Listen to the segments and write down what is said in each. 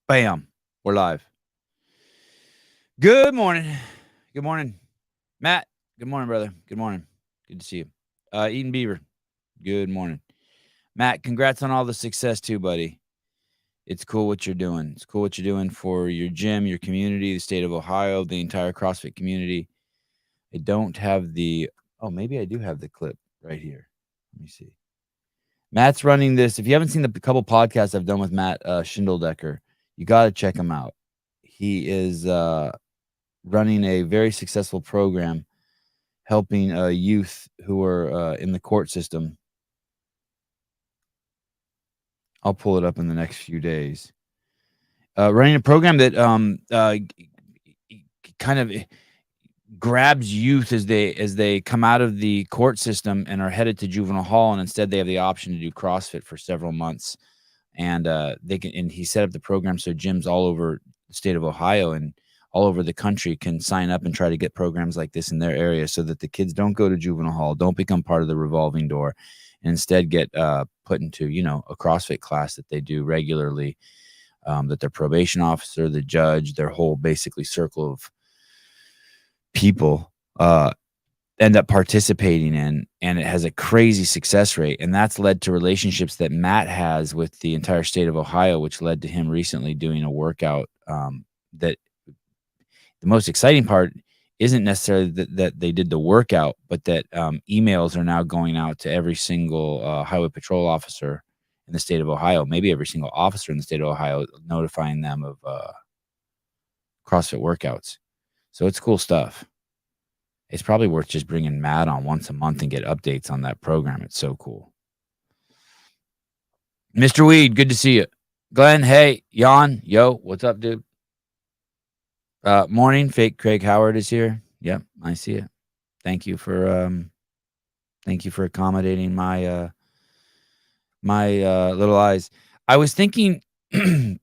Bam. We're live. Good morning. Good morning. Matt. Good morning, brother. Good morning. Good to see you. Eden Beaver. Good morning. Matt, congrats on all the success too, buddy. It's cool what you're doing. It's cool what you're doing for your gym, your community, the state of Ohio, the entire CrossFit community. I don't have the... Oh, maybe I do have the clip right here. Let me see. Matt's running this. If you haven't seen the couple podcasts I've done with Matt Schindeldecker, you got to check him out. He is running a very successful program helping youth who are in the court system. I'll pull it up in the next few days. Running a program that kind of grabs youth as they come out of the court system and are headed to juvenile hall, and instead they have the option to do CrossFit for several months. And they can. And he set up the program so gyms all over the state of Ohio and all over the country can sign up and try to get programs like this in their area, so that the kids don't go to juvenile hall, don't become part of the revolving door, and instead get put into a CrossFit class that they do regularly. That their probation officer, the judge, their whole basically circle of people end up participating in, and it has a crazy success rate. And that's led to relationships that Matt has with the entire state of Ohio, which led to him recently doing a workout that the most exciting part isn't necessarily that they did the workout, but that emails are now going out to every single highway patrol officer in the state of Ohio, maybe every single officer in the state of Ohio, notifying them of CrossFit workouts. So it's cool stuff. It's probably worth just bringing Matt on once a month and get updates on that program. It's so cool. Mr. Weed, good to see you. Glenn, hey. Jan, yo, what's up, dude? Morning, fake Craig Howard is here. Yep, I see it. Thank you for accommodating my little eyes. I was thinking, I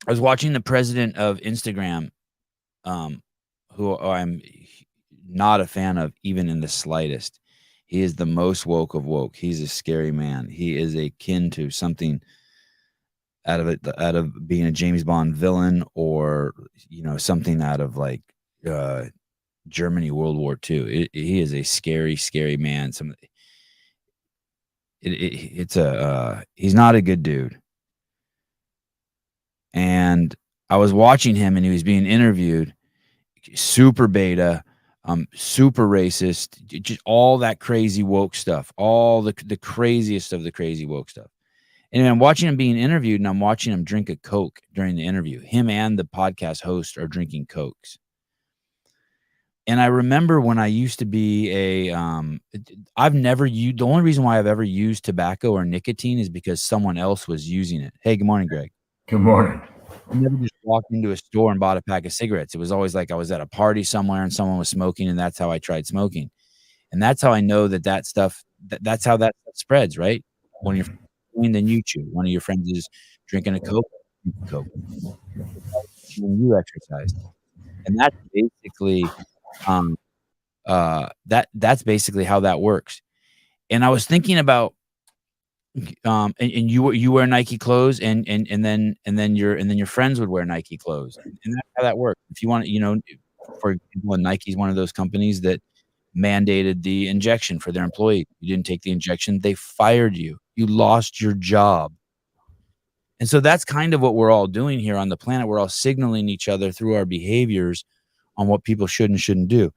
was watching the president of Instagram, who I'm not a fan of even in the slightest. He is the most woke of woke. He's a scary man. He is akin to something out of being a James Bond villain, or something out of like Germany, World War II. He is a scary, scary man. He's not a good dude. And I was watching him, and he was being interviewed. Super beta, super racist, just all that crazy woke stuff, all the craziest of the crazy woke stuff. And I'm watching him being interviewed, and I'm watching him drink a Coke during the interview. Him and the podcast host are drinking Cokes. And I remember when I used to be the only reason why I've ever used tobacco or nicotine is because someone else was using it. Hey, good morning, Greg. Good morning. I never just walked into a store and bought a pack of cigarettes. It was always like I was at a party somewhere and someone was smoking, and that's how I tried smoking. And that's how I know that stuff, that's how that stuff spreads, right? When you're doing, then you chew. One of your friends is drinking a Coke, when you exercise. And that's basically that's basically how that works. And I was thinking about and you wear Nike clothes, and then your friends would wear Nike clothes, and that's how that works. If you want, for example, Nike's one of those companies that mandated the injection for their employees. You didn't take the injection, they fired you. You lost your job. And so that's kind of what we're all doing here on the planet. We're all signaling each other through our behaviors on what people should and shouldn't do.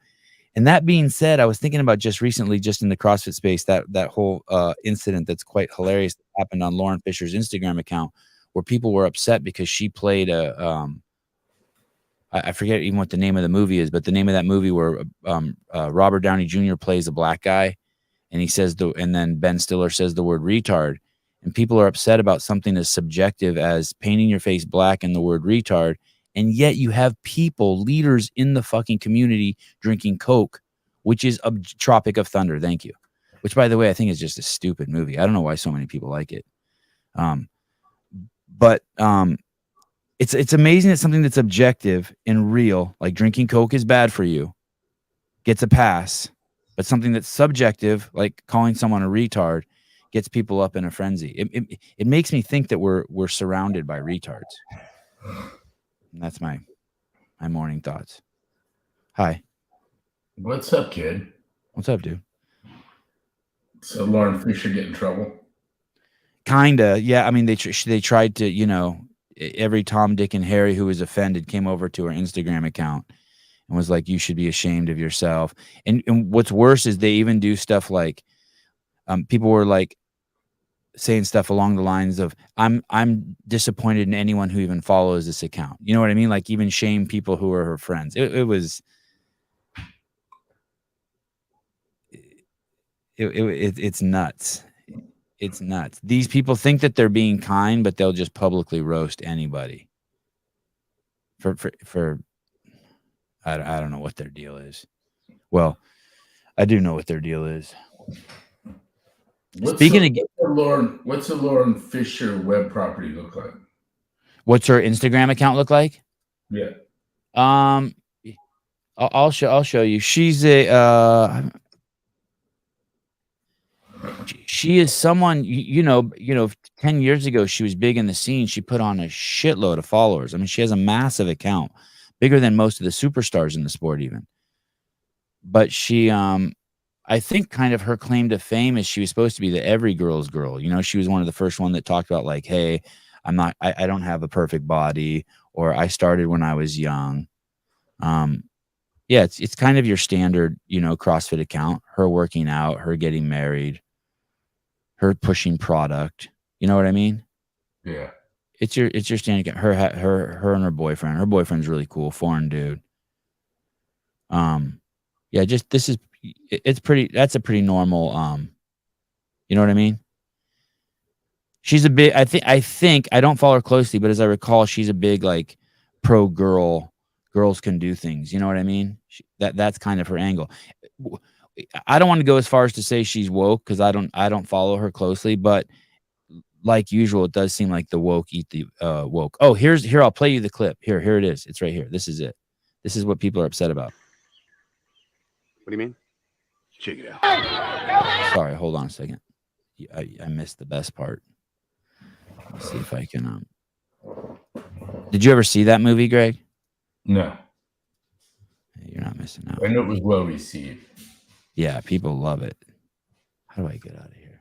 And that being said, I was thinking about just recently, just in the CrossFit space, that whole incident that's quite hilarious that happened on Lauren Fisher's Instagram account, where people were upset because she played I forget even what the name of the movie is, but the name of that movie where Robert Downey Jr. plays a black guy, and he says and then Ben Stiller says the word retard, and people are upset about something as subjective as painting your face black and the word retard. And yet you have people, leaders in the fucking community, drinking Coke, which is a Tropic of Thunder. Thank you. Which, by the way, I think is just a stupid movie. I don't know why so many people like it. But it's amazing that something that's objective and real, like drinking Coke is bad for you, gets a pass. But something that's subjective, like calling someone a retard, gets people up in a frenzy. It makes me think that we're surrounded by retards. And that's my morning thoughts. Hi. What's up, kid? What's up, dude? So Lauren Fisher get in trouble? Kinda, yeah. I mean, they tried to, every Tom, Dick, and Harry who was offended came over to her Instagram account and was like, "You should be ashamed of yourself." And what's worse is they even do stuff like, people were like saying stuff along the lines of, "I'm disappointed in anyone who even follows this account." You know what I mean? Like even shame people who are her friends. It's nuts. It's nuts. These people think that they're being kind, but they'll just publicly roast anybody. For I don't know what their deal is. Well, I do know what their deal is. What's the Lauren Fisher web property look like? What's her Instagram account look like? Yeah. I'll show you. She's she is someone, 10 years ago, she was big in the scene. She put on a shitload of followers. I mean, she has a massive account, bigger than most of the superstars in the sport even. But she, I think kind of her claim to fame is she was supposed to be the every girl's girl. She was one of the first one that talked about like, hey, I don't have a perfect body, or I started when I was young. Yeah, it's kind of your standard, CrossFit account, her working out, her getting married, her pushing product. You know what I mean? Yeah. It's your standard account. Her and her boyfriend. Her boyfriend's really cool, foreign dude. Yeah, that's a pretty normal, you know what I mean? She's a big, I think, I don't follow her closely, but as I recall, she's a big, like, pro girls can do things. You know what I mean? That's kind of her angle. I don't want to go as far as to say she's woke, because I don't follow her closely, but like usual, it does seem like the woke eat the woke. Oh, here, I'll play you the clip. Here it is. It's right here. This is it. This is what people are upset about. What do you mean? Check it out. Sorry, hold on a second. I missed the best part. Let's see if I can. Did you ever see that movie, Greg? No. You're not missing out. I know it was well received. Yeah, people love it. How do I get out of here?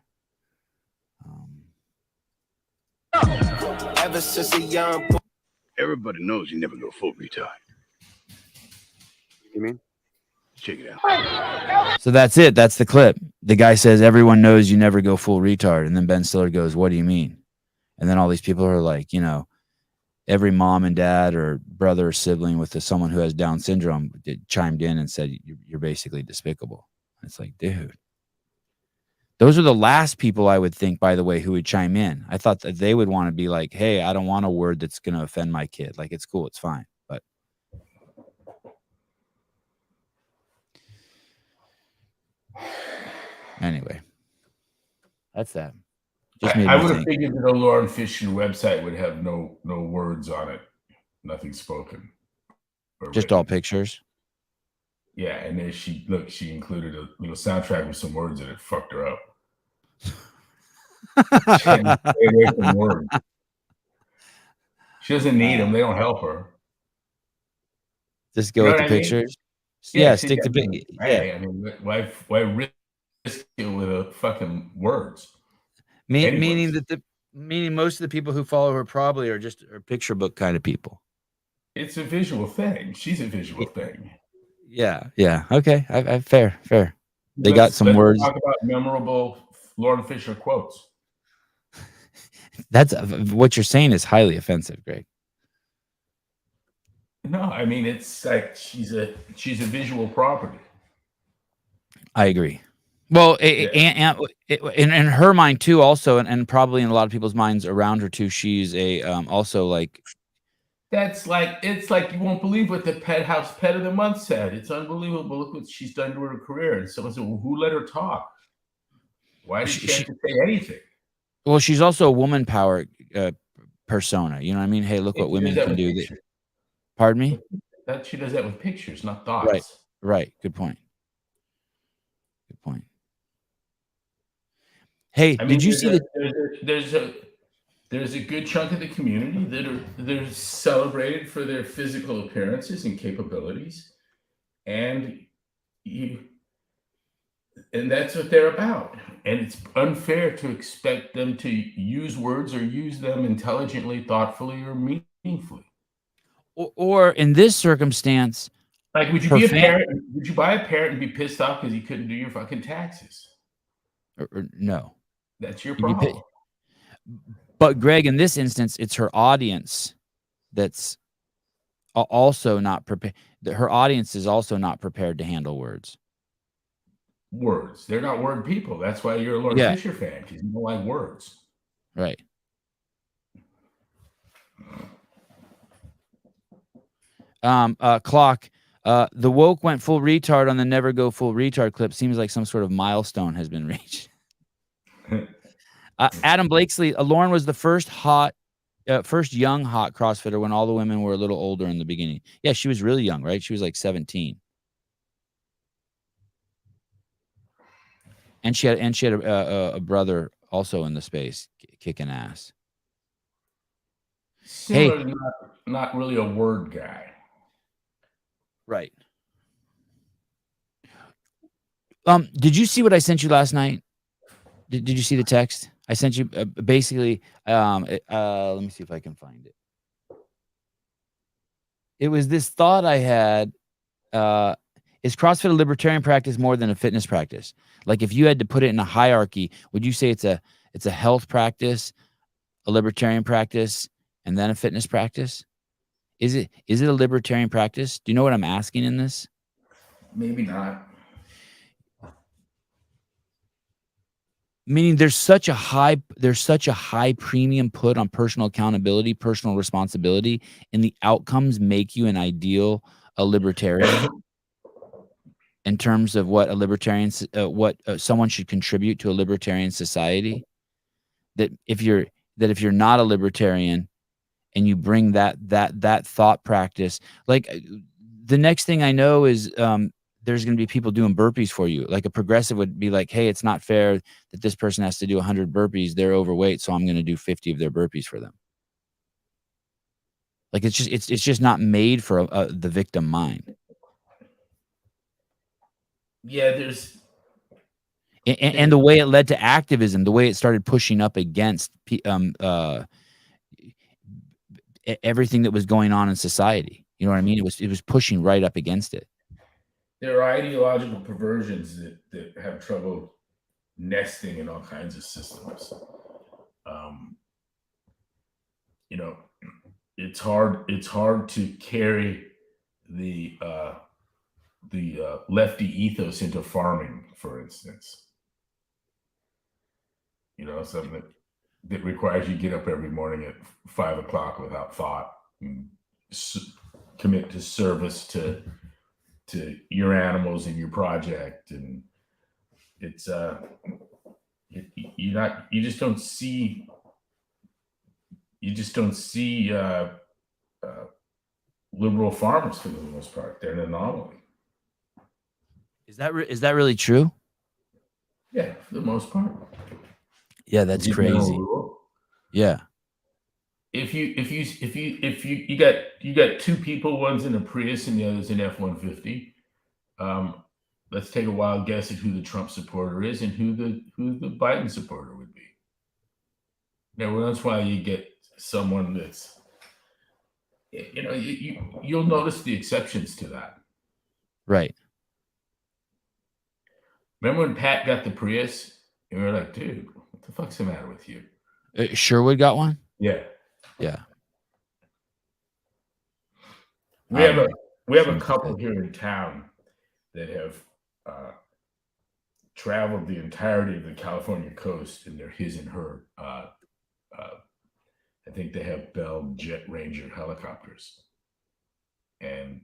Ever since a young boy, everybody knows you never go full retard. You mean? Check it out. So that's it. That's the clip. The guy says, everyone knows you never go full retard. And then Ben Stiller goes, what do you mean? And then all these people are like, every mom and dad or brother or sibling with someone who has Down syndrome chimed in and said, you're basically despicable. It's like, dude. Those are the last people I would think, by the way, who would chime in. I thought that they would want to be like, hey, I don't want a word that's going to offend my kid. Like, it's cool. It's fine. But anyway, that's that. I would have figured that a Lauren Fisher website would have no words on it. Nothing spoken. Just all pictures. Yeah, and then she included a little soundtrack with some words and it fucked her up. She had to stay away from words. She doesn't need them. They don't help her. Just go with the pictures. Yeah, stick to pictures. Hey, I mean, why risk it with a fucking words? Meaning most of the people who follow her probably are picture book kind of people. It's a visual thing. She's a visual thing. Yeah. Okay. I fair. They got some words. Talk about memorable Lauren Fisher quotes. That's what you're saying is highly offensive, Greg. No, I mean it's like she's a visual property. I agree. Well, and in her mind too, also, and probably in a lot of people's minds around her too, she's a also like. It's like you won't believe what the House Pet of the Month said. It's unbelievable. Look what she's done to her career. And someone said, well, who let her talk? Why did she have to say anything? Well, she's also a woman power persona. You know what I mean? Hey, look what women can do. Pardon me? That she does that with pictures, not thoughts. Right. Good point. Hey, did you see there's a good chunk of the community they're celebrated for their physical appearances and capabilities, and that's what they're about. And it's unfair to expect them to use words or use them intelligently, thoughtfully, or meaningfully. Or in this circumstance, like, would you be a parent? Would you buy a parent and be pissed off because you couldn't do your fucking taxes? Or no, that's your problem. But Greg, in this instance, it's her audience that's also not prepared. Her audience is also not prepared to handle words. They're not word people. That's why you're a Lord Fisher fan, because you don't like words. Right. Clock. The woke went full retard on the never go full retard clip. Seems like some sort of milestone has been reached. Adam Blakesley. Lauren was the first young hot CrossFitter when all the women were a little older in the beginning. Yeah, she was really young, right? She was like 17. And she had a brother also in the space kicking ass. Similar, hey, not really a word guy. Right. Did you see what I sent you last night? Did you see the text? I sent you basically. Let me see if I can find it. It was this thought I had. Is CrossFit a libertarian practice more than a fitness practice? Like, if you had to put it in a hierarchy, would you say it's a health practice, a libertarian practice, and then a fitness practice? Is it a libertarian practice? Do you know what I'm asking in this? Maybe not. Meaning there's such a high premium put on personal accountability, personal responsibility, and the outcomes make you a libertarian in terms of what a libertarian, someone should contribute to a libertarian society. That if you're not a libertarian and you bring that thought practice, like, the next thing I know is there's going to be people doing burpees for you. Like, a progressive would be like, hey, it's not fair that this person has to do 100 burpees. They're overweight, so I'm going to do 50 of their burpees for them. Like, it's just not made for the victim mind. Yeah, there's... And the way it led to activism, the way it started pushing up against everything that was going on in society. You know what I mean? It was pushing right up against it. There are ideological perversions that have trouble nesting in all kinds of systems. It's hard to carry the lefty ethos into farming, for instance. Something that requires you to get up every morning at 5 o'clock without thought and commit to service to your animals and your project. And it's you just don't see liberal farmers for the most part. They're an anomaly. Is that really true? Yeah, for the most part. Yeah, that's crazy. Yeah. If you got two people, one's in a Prius and the other's an F-150. Let's take a wild guess at who the Trump supporter is and who the Biden supporter would be. Now, that's why you get someone that's, you'll notice the exceptions to that. Right. Remember when Pat got the Prius and we were like, dude, what the fuck's the matter with you? Sherwood got one? Yeah. Yeah. We have a couple here in town that have traveled the entirety of the California coast, and they're his and her. I think they have Bell Jet Ranger helicopters. And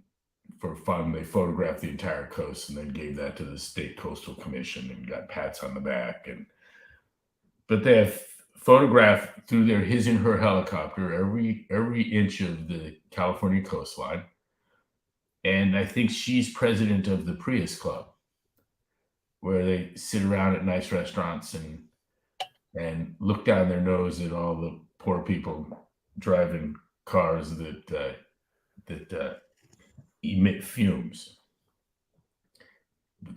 for fun, they photographed the entire coast and then gave that to the State Coastal Commission and got pats on the back. But they have photographed through their his and her helicopter every inch of the California coastline. And I think she's president of the Prius Club, where they sit around at nice restaurants and look down their nose at all the poor people driving cars that emit fumes.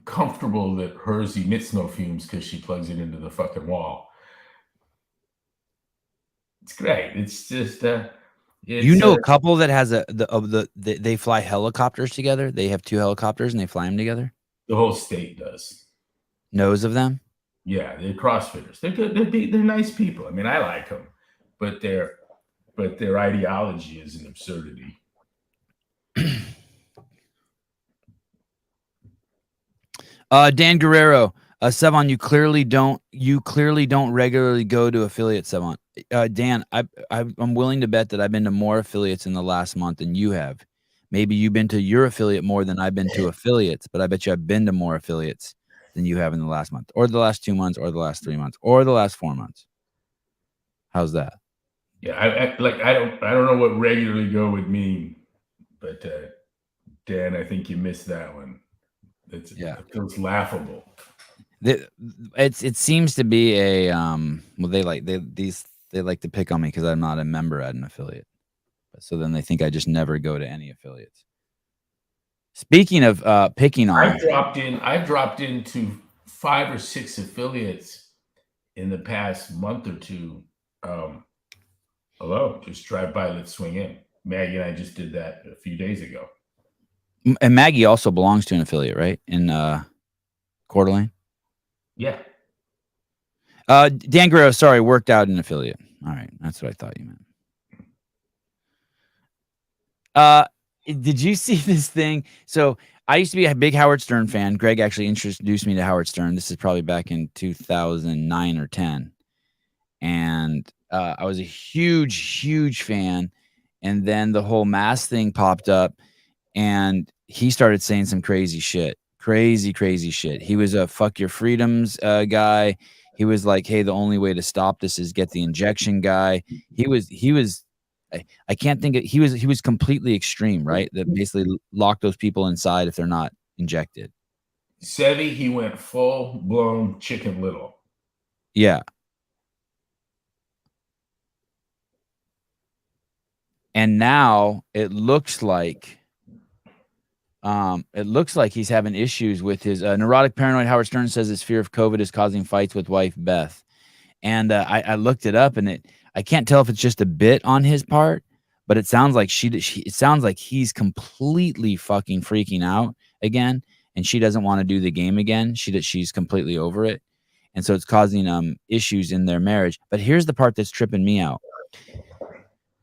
Comfortable that hers emits no fumes because she plugs it into the fucking wall. It's great. It's just You know a couple that has they fly helicopters together. They have 2 helicopters and they fly them together. the whole state does. Knows of them? Yeah, they're CrossFitters. They're good. They're nice people. I mean, I like them, but their ideology is an absurdity. Dan Guerrero, Sevan, you clearly don't regularly go to affiliates, Sevan. Dan, I'm willing to bet that I've been to more affiliates in the last month than you have. Maybe you've been to your affiliate more than I've been to affiliates, but I bet you I've been to more affiliates than you have in the last month, or the last 2 months, or the last 3 months, or the last 4 months. How's that? Yeah, I don't know what regularly go would mean, but Dan, I think you missed that one. It feels laughable. It seems to be a well, they like to pick on me because I'm not a member at an affiliate, so then they think I just never go to any affiliates. Speaking of picking on, I've dropped into 5 or 6 affiliates in the past month or two. Hello, just drive by, let's swing in. Maggie and I just did that a few days ago. And Maggie also belongs to an affiliate, right? In Coeur d'Alene? Yeah. Dan Guerrero, sorry, worked out an affiliate. All right, that's what I thought you meant. Did you see this thing? So I used to be a big Howard Stern fan. Greg actually introduced me to Howard Stern. This is probably back in 2009 or 10. And I was a huge fan. And then the whole mask thing popped up. And he started saying some crazy shit. Crazy shit. He was a fuck your freedoms guy. He was like, hey, the only way to stop this is get the injection guy. He was I can't think of, he was completely extreme, right? That basically lock those people inside if they're not injected. Sevi, he went full blown Chicken Little. Yeah. And now it looks like he's having issues with his neurotic paranoid. Howard Stern says his fear of COVID is causing fights with wife Beth. And I looked it up, and I can't tell if it's just a bit on his part, but it sounds like it sounds like he's completely fucking freaking out again, and she doesn't want to do the game again. She's completely over it, and so it's causing issues in their marriage. But here's the part that's tripping me out.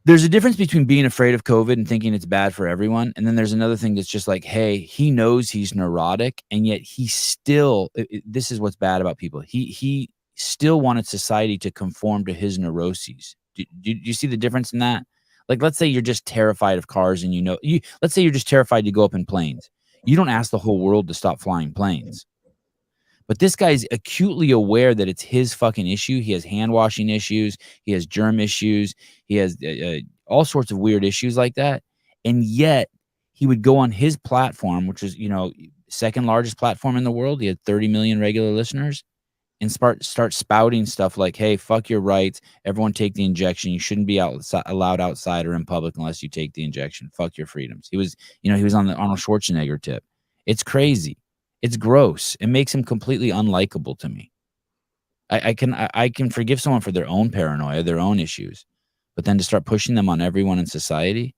There's a difference between being afraid of COVID and thinking it's bad for everyone. And then there's another thing that's just like, hey, he knows he's neurotic, and yet he still, this is what's bad about people. He still wanted society to conform to his neuroses. Do you see the difference in that? Like, let's say you're just terrified of cars and let's say you're just terrified to go up in planes. You don't ask the whole world to stop flying planes. But this guy's acutely aware that it's his fucking issue. He has hand washing issues. He has germ issues. He has all sorts of weird issues like that. And yet he would go on his platform, which is, second largest platform in the world. He had 30 million regular listeners, and start spouting stuff like, hey, fuck your rights. Everyone take the injection. You shouldn't be allowed outside or in public unless you take the injection. Fuck your freedoms. He was on the Arnold Schwarzenegger tip. It's crazy. It's gross. It makes him completely unlikable to me. I can forgive someone for their own paranoia, their own issues, but then to start pushing them on everyone in society,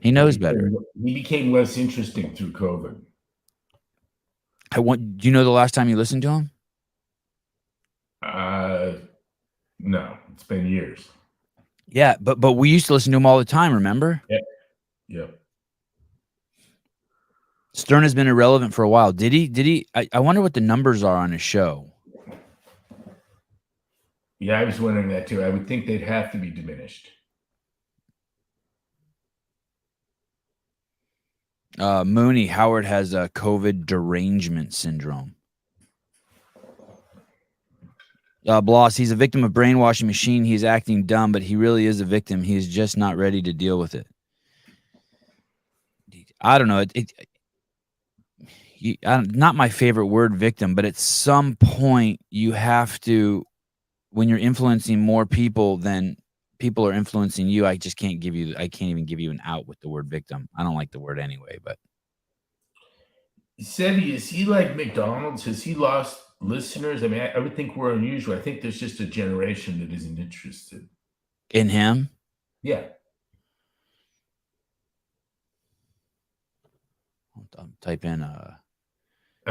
he knows better. He became less interesting through COVID. Do you know the last time you listened to him? No, it's been years. Yeah, but we used to listen to him all the time. Remember? Yeah. Stern has been irrelevant for a while. Did he? I wonder what the numbers are on his show. Yeah, I was wondering that too. I would think they'd have to be diminished. Mooney, Howard has a COVID derangement syndrome. Bloss, he's a victim of brainwashing machine. He's acting dumb, but he really is a victim. He's just not ready to deal with it. I don't know. Not my favorite word, victim, but at some point you have to, when you're influencing more people than people are influencing you, I can't even give you an out with the word victim. I don't like the word anyway, but. Sebi, is he like McDonald's? Has he lost listeners? I mean, I would think we're unusual. I think there's just a generation that isn't interested in him. Yeah. I'll type in. I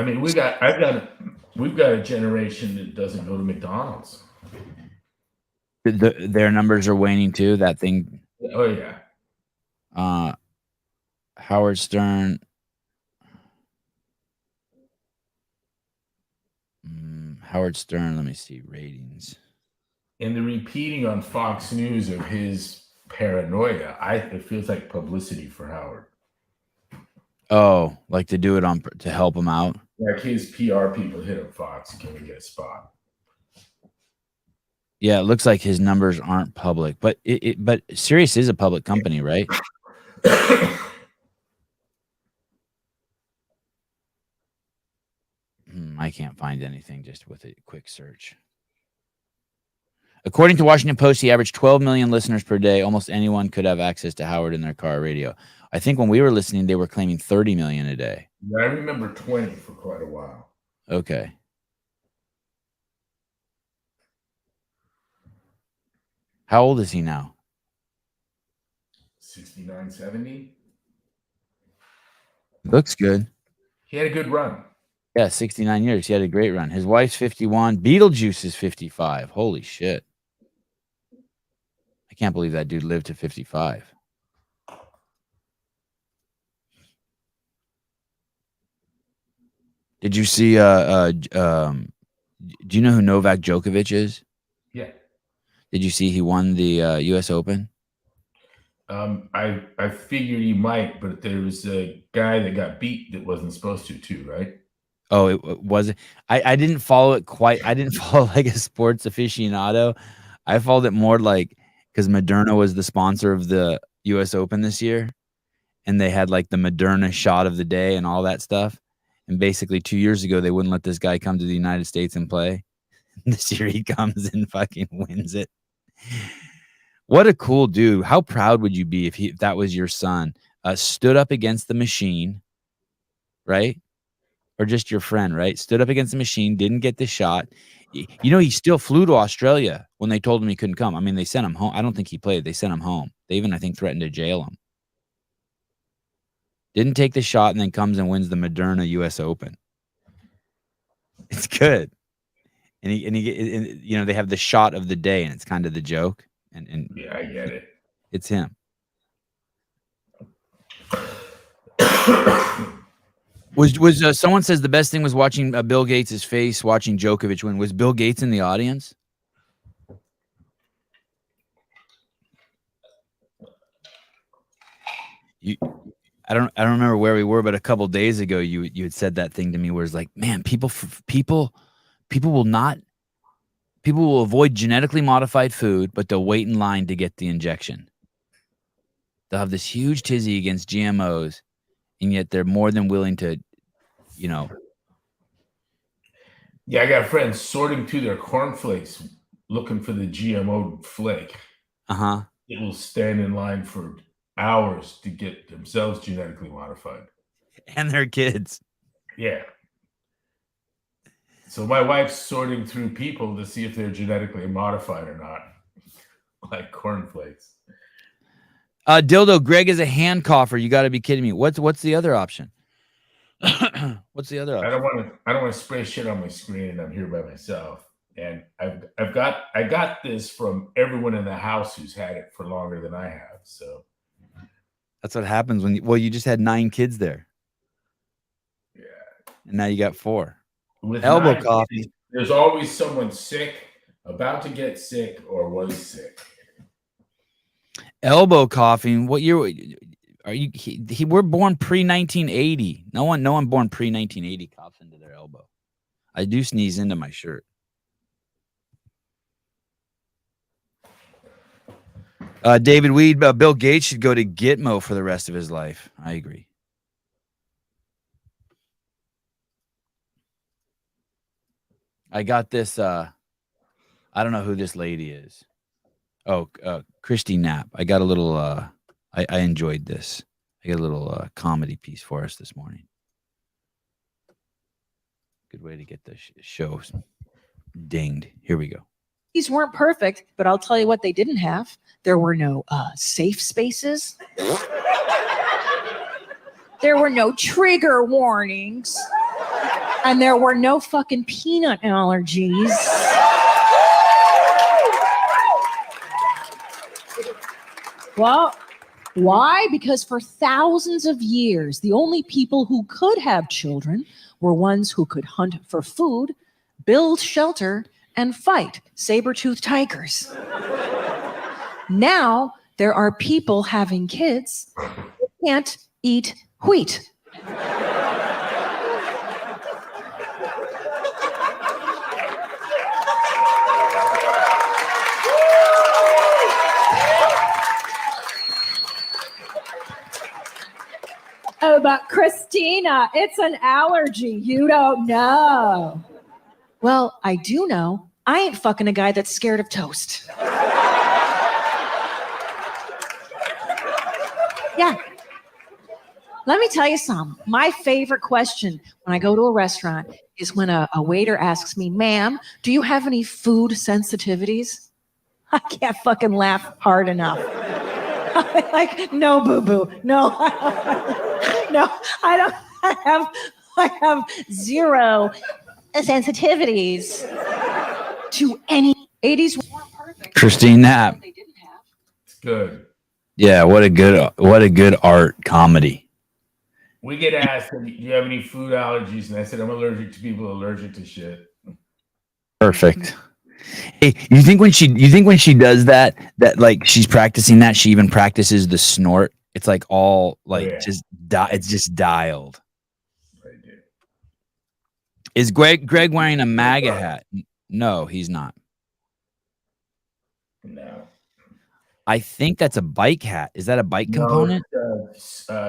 mean, we've got a generation that doesn't go to McDonald's. Their numbers are waning too. That thing. Oh yeah. Howard Stern. Howard Stern. Let me see ratings. And the repeating on Fox News of his paranoia, it feels like publicity for Howard. Oh, like to do it to help him out. Like his PR people hit up Fox, can we get a spot? Yeah, it looks like his numbers aren't public, but but Sirius is a public company, right? I can't find anything just with a quick search. According to Washington Post, he averaged 12 million listeners per day. Almost anyone could have access to Howard in their car radio. I think when we were listening, they were claiming 30 million a day. Yeah, I remember 20 for quite a while. Okay. How old is he now? 69, 70. Looks good. He had a good run. Yeah, 69 years. He had a great run. His wife's 51. Beetlejuice is 55. Holy shit. I can't believe that dude lived to 55. Did you see do you know who Novak Djokovic is? Yeah. Did you see he won the US Open? I figured he might, but there was a guy that got beat that wasn't supposed to too, right? Oh, it wasn't. I didn't follow it quite. I didn't follow like a sports aficionado. I followed it more like because Moderna was the sponsor of the US Open this year, and they had like the Moderna shot of the day and all that stuff. And basically 2 years ago, they wouldn't let this guy come to the United States and play. This year he comes and fucking wins it. What a cool dude. How proud would you be if that was your son? Stood up against the machine, right? Or just your friend, right? Stood up against the machine, didn't get the shot. You know, he still flew to Australia when they told him he couldn't come. I mean, they sent him home. I don't think he played. They sent him home. They even, I think, threatened to jail him. Didn't take the shot and then comes and wins the Moderna US Open. It's good. And you know, they have the shot of the day and it's kind of the joke. And yeah, I get it. It's him. Was someone says the best thing was watching Bill Gates' face watching Djokovic win. Was Bill Gates in the audience? I don't remember where we were, but a couple days ago you had said that thing to me where it's like, man, people will avoid genetically modified food, but they'll wait in line to get the injection. They'll have this huge tizzy against GMOs, and yet they're more than willing to, you know. Yeah, I got friends sorting through their cornflakes looking for the GMO flake. Uh-huh. They will stand in line for hours to get themselves genetically modified. And their kids. Yeah. So my wife's sorting through people to see if they're genetically modified or not. Like cornflakes. Dildo, Greg is a hand cougher. You got to be kidding me. What's the other option? What's the other option? I don't want to spray shit on my screen, and I'm here by myself. And I got this from everyone in the house who's had it for longer than I have. So that's what happens when you just had 9 kids there. Yeah. And now you got 4. With elbow coffee. There's always someone sick, about to get sick, or was sick. Elbow coughing. What year are you? We're born pre-1980. No one born pre-1980 coughs into their elbow. I do sneeze into my shirt. David Weed, Bill Gates should go to Gitmo for the rest of his life. I agree. I got this I don't know who this lady is. Oh, Christy Knapp. I got a little. I enjoyed this. I got a little comedy piece for us this morning. Good way to get the show dinged. Here we go. These weren't perfect, but I'll tell you what they didn't have. There were no safe spaces. There were no trigger warnings. And there were no fucking peanut allergies. Well, why? Because for thousands of years, the only people who could have children were ones who could hunt for food, build shelter, and fight saber-toothed tigers. Now, there are people having kids who can't eat wheat. Oh, but Christina, it's an allergy. You don't know. Well, I do know. I ain't fucking a guy that's scared of toast. Yeah. Let me tell you something. My favorite question when I go to a restaurant is when a waiter asks me, ma'am, do you have any food sensitivities? I can't fucking laugh hard enough. I'm like, no, boo-boo. No, no, I don't. I have zero sensitivities to any 80s weren't perfect. Christine Knapp. They didn't have. It's good. Yeah, what a good art comedy. We get asked, do you have any food allergies? And I said, I'm allergic to people allergic to shit. Perfect. Hey, you think when she does that like she's practicing that, she even practices the snort? It's like all like it's just dialed. Right, dude. Is Greg wearing a MAGA hat? No, he's not. No. I think that's a bike hat. Is that a bike component?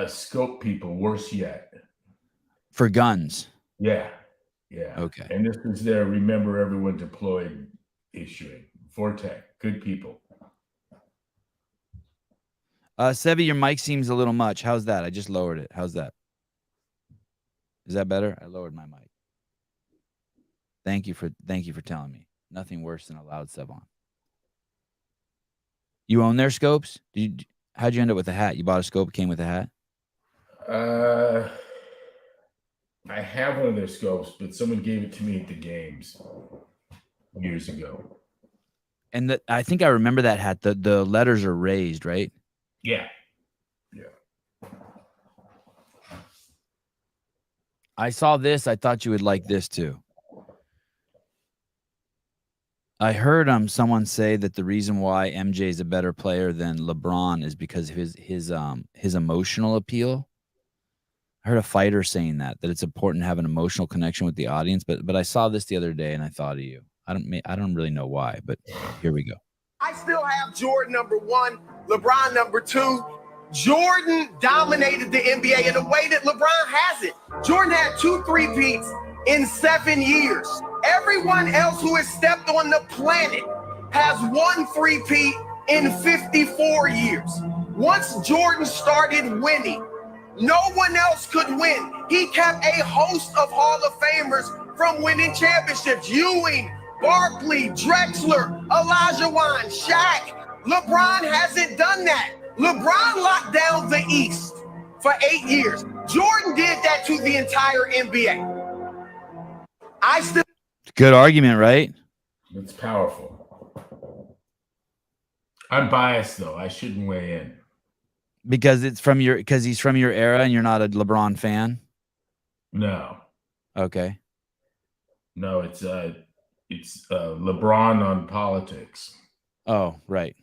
Scope people, worse yet. For guns. Yeah. Yeah. Okay. And this is their Remember Everyone Deployed issuing. Vortec, good people. Sevi, your mic seems a little much. How's that? I just lowered it. How's that? Is that better? I lowered my mic. Thank you for telling me. Nothing worse than a loud Sevan. You own their scopes? How'd you end up with a hat? You bought a scope, came with a hat? I have one of their scopes, but someone gave it to me at the games years ago. And I think I remember that hat. The letters are raised, right? Yeah. Yeah. I saw this. I thought you would like this too. I heard someone say that the reason why MJ is a better player than LeBron is because of his emotional appeal. I heard a fighter saying that it's important to have an emotional connection with the audience. But I saw this the other day and I thought of you. I don't really know why, but here we go. I still have Jordan number 1, LeBron number 2. Jordan dominated the NBA in a way that LeBron hasn't. Jordan had 2 3-peats in 7 years. Everyone else who has stepped on the planet has 1 3-peat in 54 years. Once Jordan started winning, no one else could win. He kept a host of Hall of Famers from winning championships. Ewing, Barkley, Drexler, Olajuwon, Shaq. LeBron hasn't done that. LeBron locked down the East for 8 years. Jordan did that to the entire NBA. Good argument, right? It's powerful. I'm biased though. I shouldn't weigh in. Because he's from your era and you're not a LeBron fan? No. Okay. No, it's LeBron on politics. Oh, right.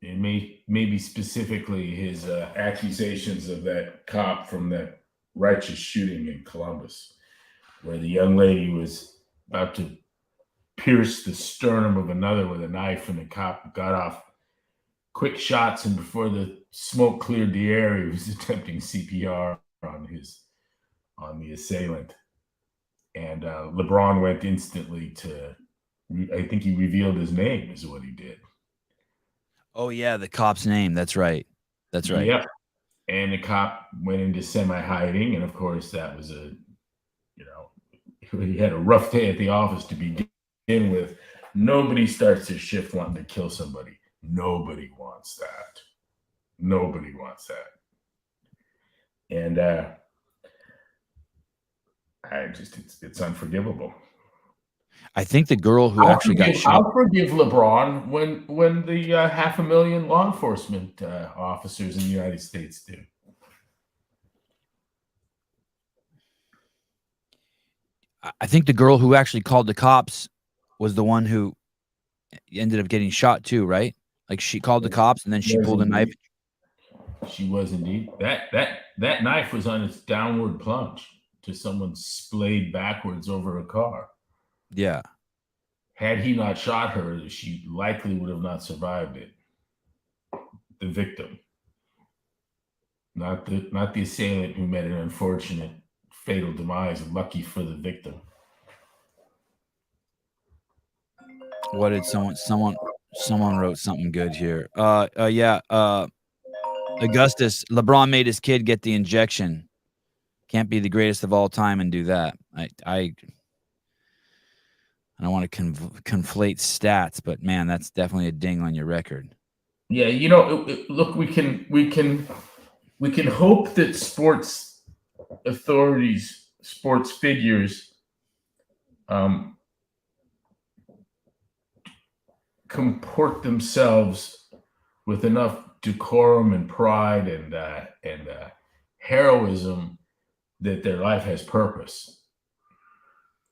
And maybe specifically his accusations of that cop from that righteous shooting in Columbus, where the young lady was about to pierce the sternum of another with a knife, and the cop got off quick shots, and before the smoke cleared the air, he was attempting CPR on the assailant. And LeBron went instantly to I think he revealed his name is what he did. Oh yeah, the cop's name. That's right. That's right. Yep. And the cop went into semi-hiding, and of course that was he had a rough day at the office to begin with. Nobody starts their shift wanting to kill somebody. Nobody wants that. Nobody wants that. And it's unforgivable. I think the girl who actually got shot. I'll forgive LeBron when the 500,000 law enforcement officers in the United States do. I think the girl who actually called the cops was the one who ended up getting shot too, right? Like she called the cops and then she pulled a knife. She was indeed. That knife was on its downward plunge to someone splayed backwards over a car. Yeah. Had he not shot her, she likely would have not survived it. The victim. Not the assailant who met an unfortunate fatal demise. Lucky for the victim. What did someone wrote something good here. Augustus, LeBron made his kid get the injection. Can't be the greatest of all time and do that. I don't want to conflate stats, but man, that's definitely a ding on your record. Yeah, look, we can hope that sports authorities, sports figures, comport themselves with enough decorum and pride and heroism that their life has purpose.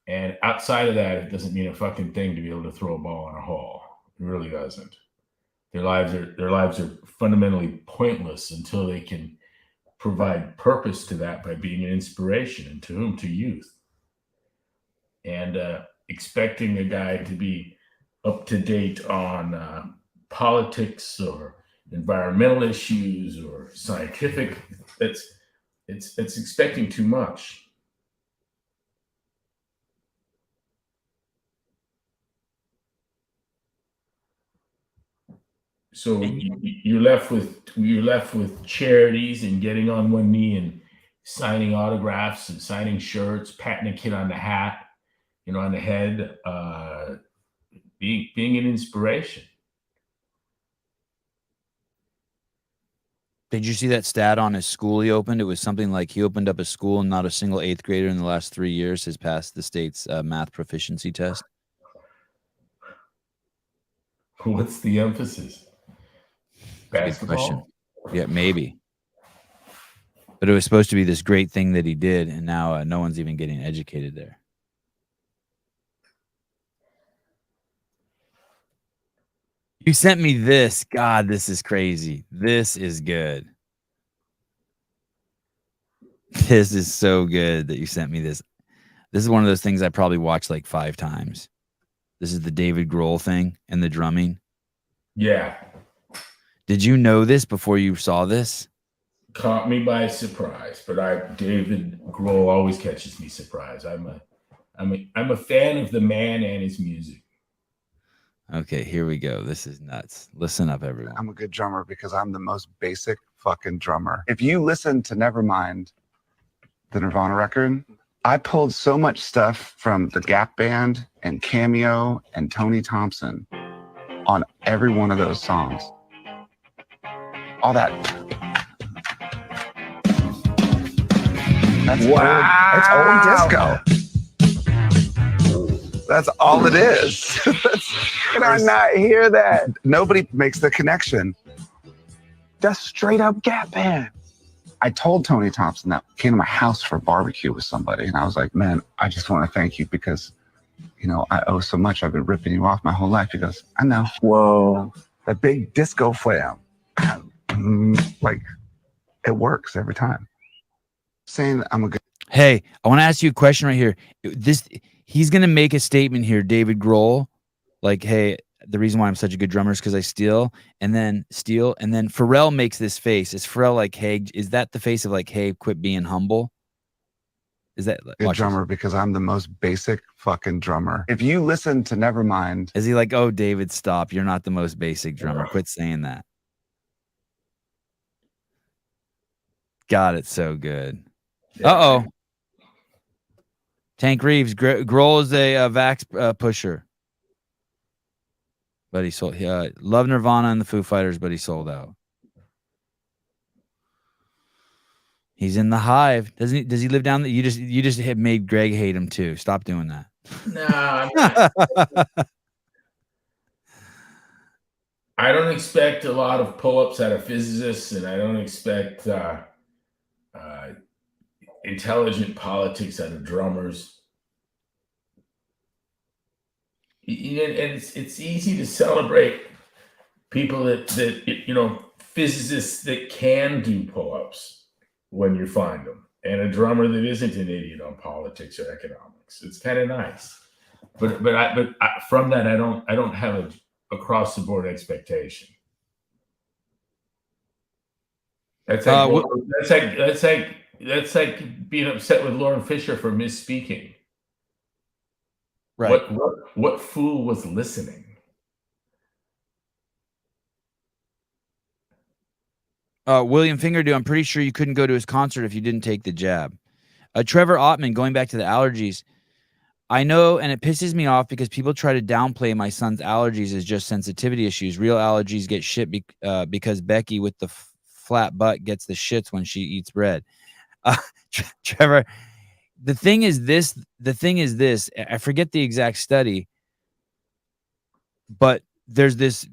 And outside of that, it doesn't mean a fucking thing to be able to throw a ball in a hole. It really doesn't. Their lives are fundamentally pointless until they can provide purpose to that by being an inspiration, and to whom? To youth. And expecting a guy to be up to date on politics or environmental issues or scientific, it's expecting too much. So you're left with charities and getting on one knee and signing autographs and signing shirts, patting a kid on the hat, on the head, being an inspiration. Did you see that stat on his school he opened? It was something like he opened up a school and not a single 8th grader in the last 3 years has passed the state's math proficiency test. What's the emphasis? Basketball? Good question. Yeah, maybe. But it was supposed to be this great thing that he did, and now no one's even getting educated there. You sent me this. God, this is crazy. This is good. This is so good that you sent me this. This is one of those things I probably watched like 5 times. This is the David Grohl thing and the drumming. Yeah. Did you know this before you saw this? Caught me by surprise, but David Grohl always catches me surprised. I'm a fan of the man and his music. Okay, here we go. This is nuts. Listen up, everyone. I'm a good drummer because I'm the most basic fucking drummer. If you listen to Nevermind, the Nirvana record, I pulled so much stuff from the Gap Band and Cameo and Tony Thompson on every one of those songs. All that. That's old disco. That's all it is. Can I not hear that? Nobody makes the connection. That's straight up Gap Band. I told Tony Thompson that came to my house for a barbecue with somebody, and I was like, man, I just want to thank you because, I owe so much. I've been ripping you off my whole life. He goes, I know. Whoa. That big disco flam. Like, it works every time. Saying that I'm a good. Hey, I want to ask you a question right here. He's going to make a statement here, David Grohl, like, hey, the reason why I'm such a good drummer is because I steal, and then Pharrell makes this face. Is Pharrell like, hey, is that the face of like, hey, quit being humble? Is that Good watch drummer because I'm the most basic fucking drummer. If you listen to Nevermind, this. Is he like, oh, David, stop. You're not the most basic drummer. Quit saying that. God, it's so good. Uh-oh. Tank Reeves. Grohl is a Vax pusher. But he sold. Love Nirvana and the Foo Fighters, but he sold out. He's in the Hive. Doesn't he? Does he live down there? You just have made Greg hate him too. Stop doing that. No, I don't expect a lot of pull-ups out of physicists, and I don't expect intelligent politics out of drummers. And it's easy to celebrate people that physicists that can do pull-ups when you find them, and a drummer that isn't an idiot on politics or economics. It's kind of nice, but from that I don't have a across the board expectation. That's like being upset with Lauren Fisher for misspeaking. Right. What fool was listening? William Fingerdew, I'm pretty sure you couldn't go to his concert if you didn't take the jab. Trevor Ottman, going back to the allergies, I know, and it pisses me off because people try to downplay my son's allergies as just sensitivity issues. Real allergies get shit because Becky with the flat butt gets the shits when she eats bread. Trevor, the thing is this. I forget the exact study, but there's this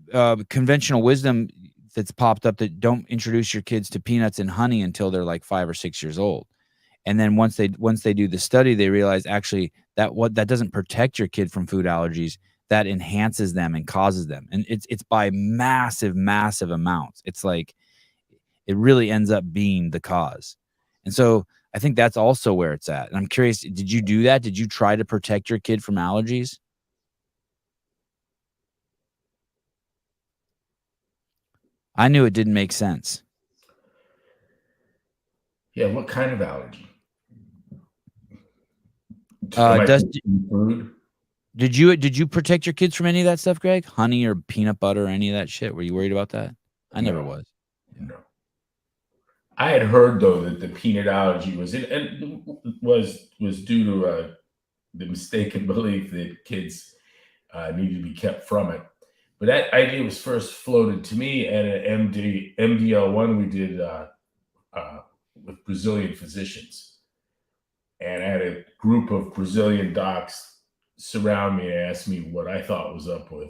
conventional wisdom that's popped up that don't introduce your kids to peanuts and honey until they're like 5 or 6 years old. And then once they do the study, they realize actually that doesn't protect your kid from food allergies. That enhances them and causes them. And it's by massive, massive amounts. It's like it really ends up being the cause. And so I think that's also where it's at. And I'm curious, did you do that? Did you try to protect your kid from allergies? I knew it didn't make sense. Yeah, what kind of allergy? Food? Did you protect your kids from any of that stuff, Greg? Honey or peanut butter or any of that shit? Were you worried about that? I never was. No. I had heard though that the peanut allergy was due to the mistaken belief that kids needed to be kept from it. But that idea was first floated to me at an MDL1 we did with Brazilian physicians. And I had a group of Brazilian docs surround me and ask me what I thought was up with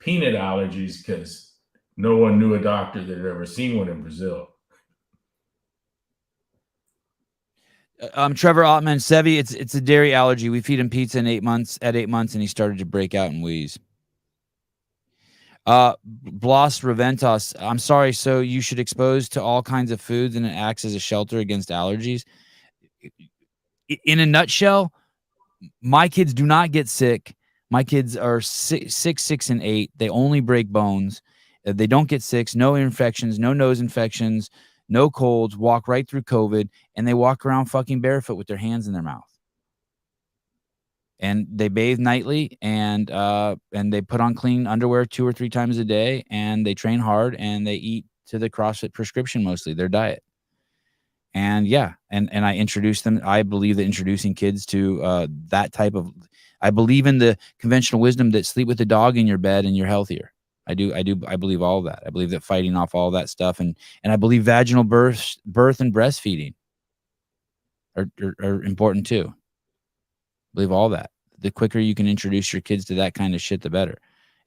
peanut allergies because no one knew a doctor that had ever seen one in Brazil. Trevor Ottman, Sevi, it's a dairy allergy. We feed him pizza at 8 months, and he started to break out and wheeze. Blas Reventas, I'm sorry. So you should expose to all kinds of foods and it acts as a shelter against allergies. In a nutshell, my kids do not get sick. My kids are 6, and 8. They only break bones. They don't get sick. No infections, no nose infections, no colds. Walk right through COVID, and they walk around fucking barefoot with their hands in their mouth. And they bathe nightly, and they put on clean underwear 2 or 3 times a day, and they train hard, and they eat to the CrossFit prescription, mostly their diet. And yeah, and I introduce them. I believe that introducing kids to that type of, I believe in the conventional wisdom that sleep with a dog in your bed and you're healthier. I believe all of that. I believe that fighting off all that stuff, and I believe vaginal birth and breastfeeding are important too. Believe all that. The quicker you can introduce your kids to that kind of shit, the better.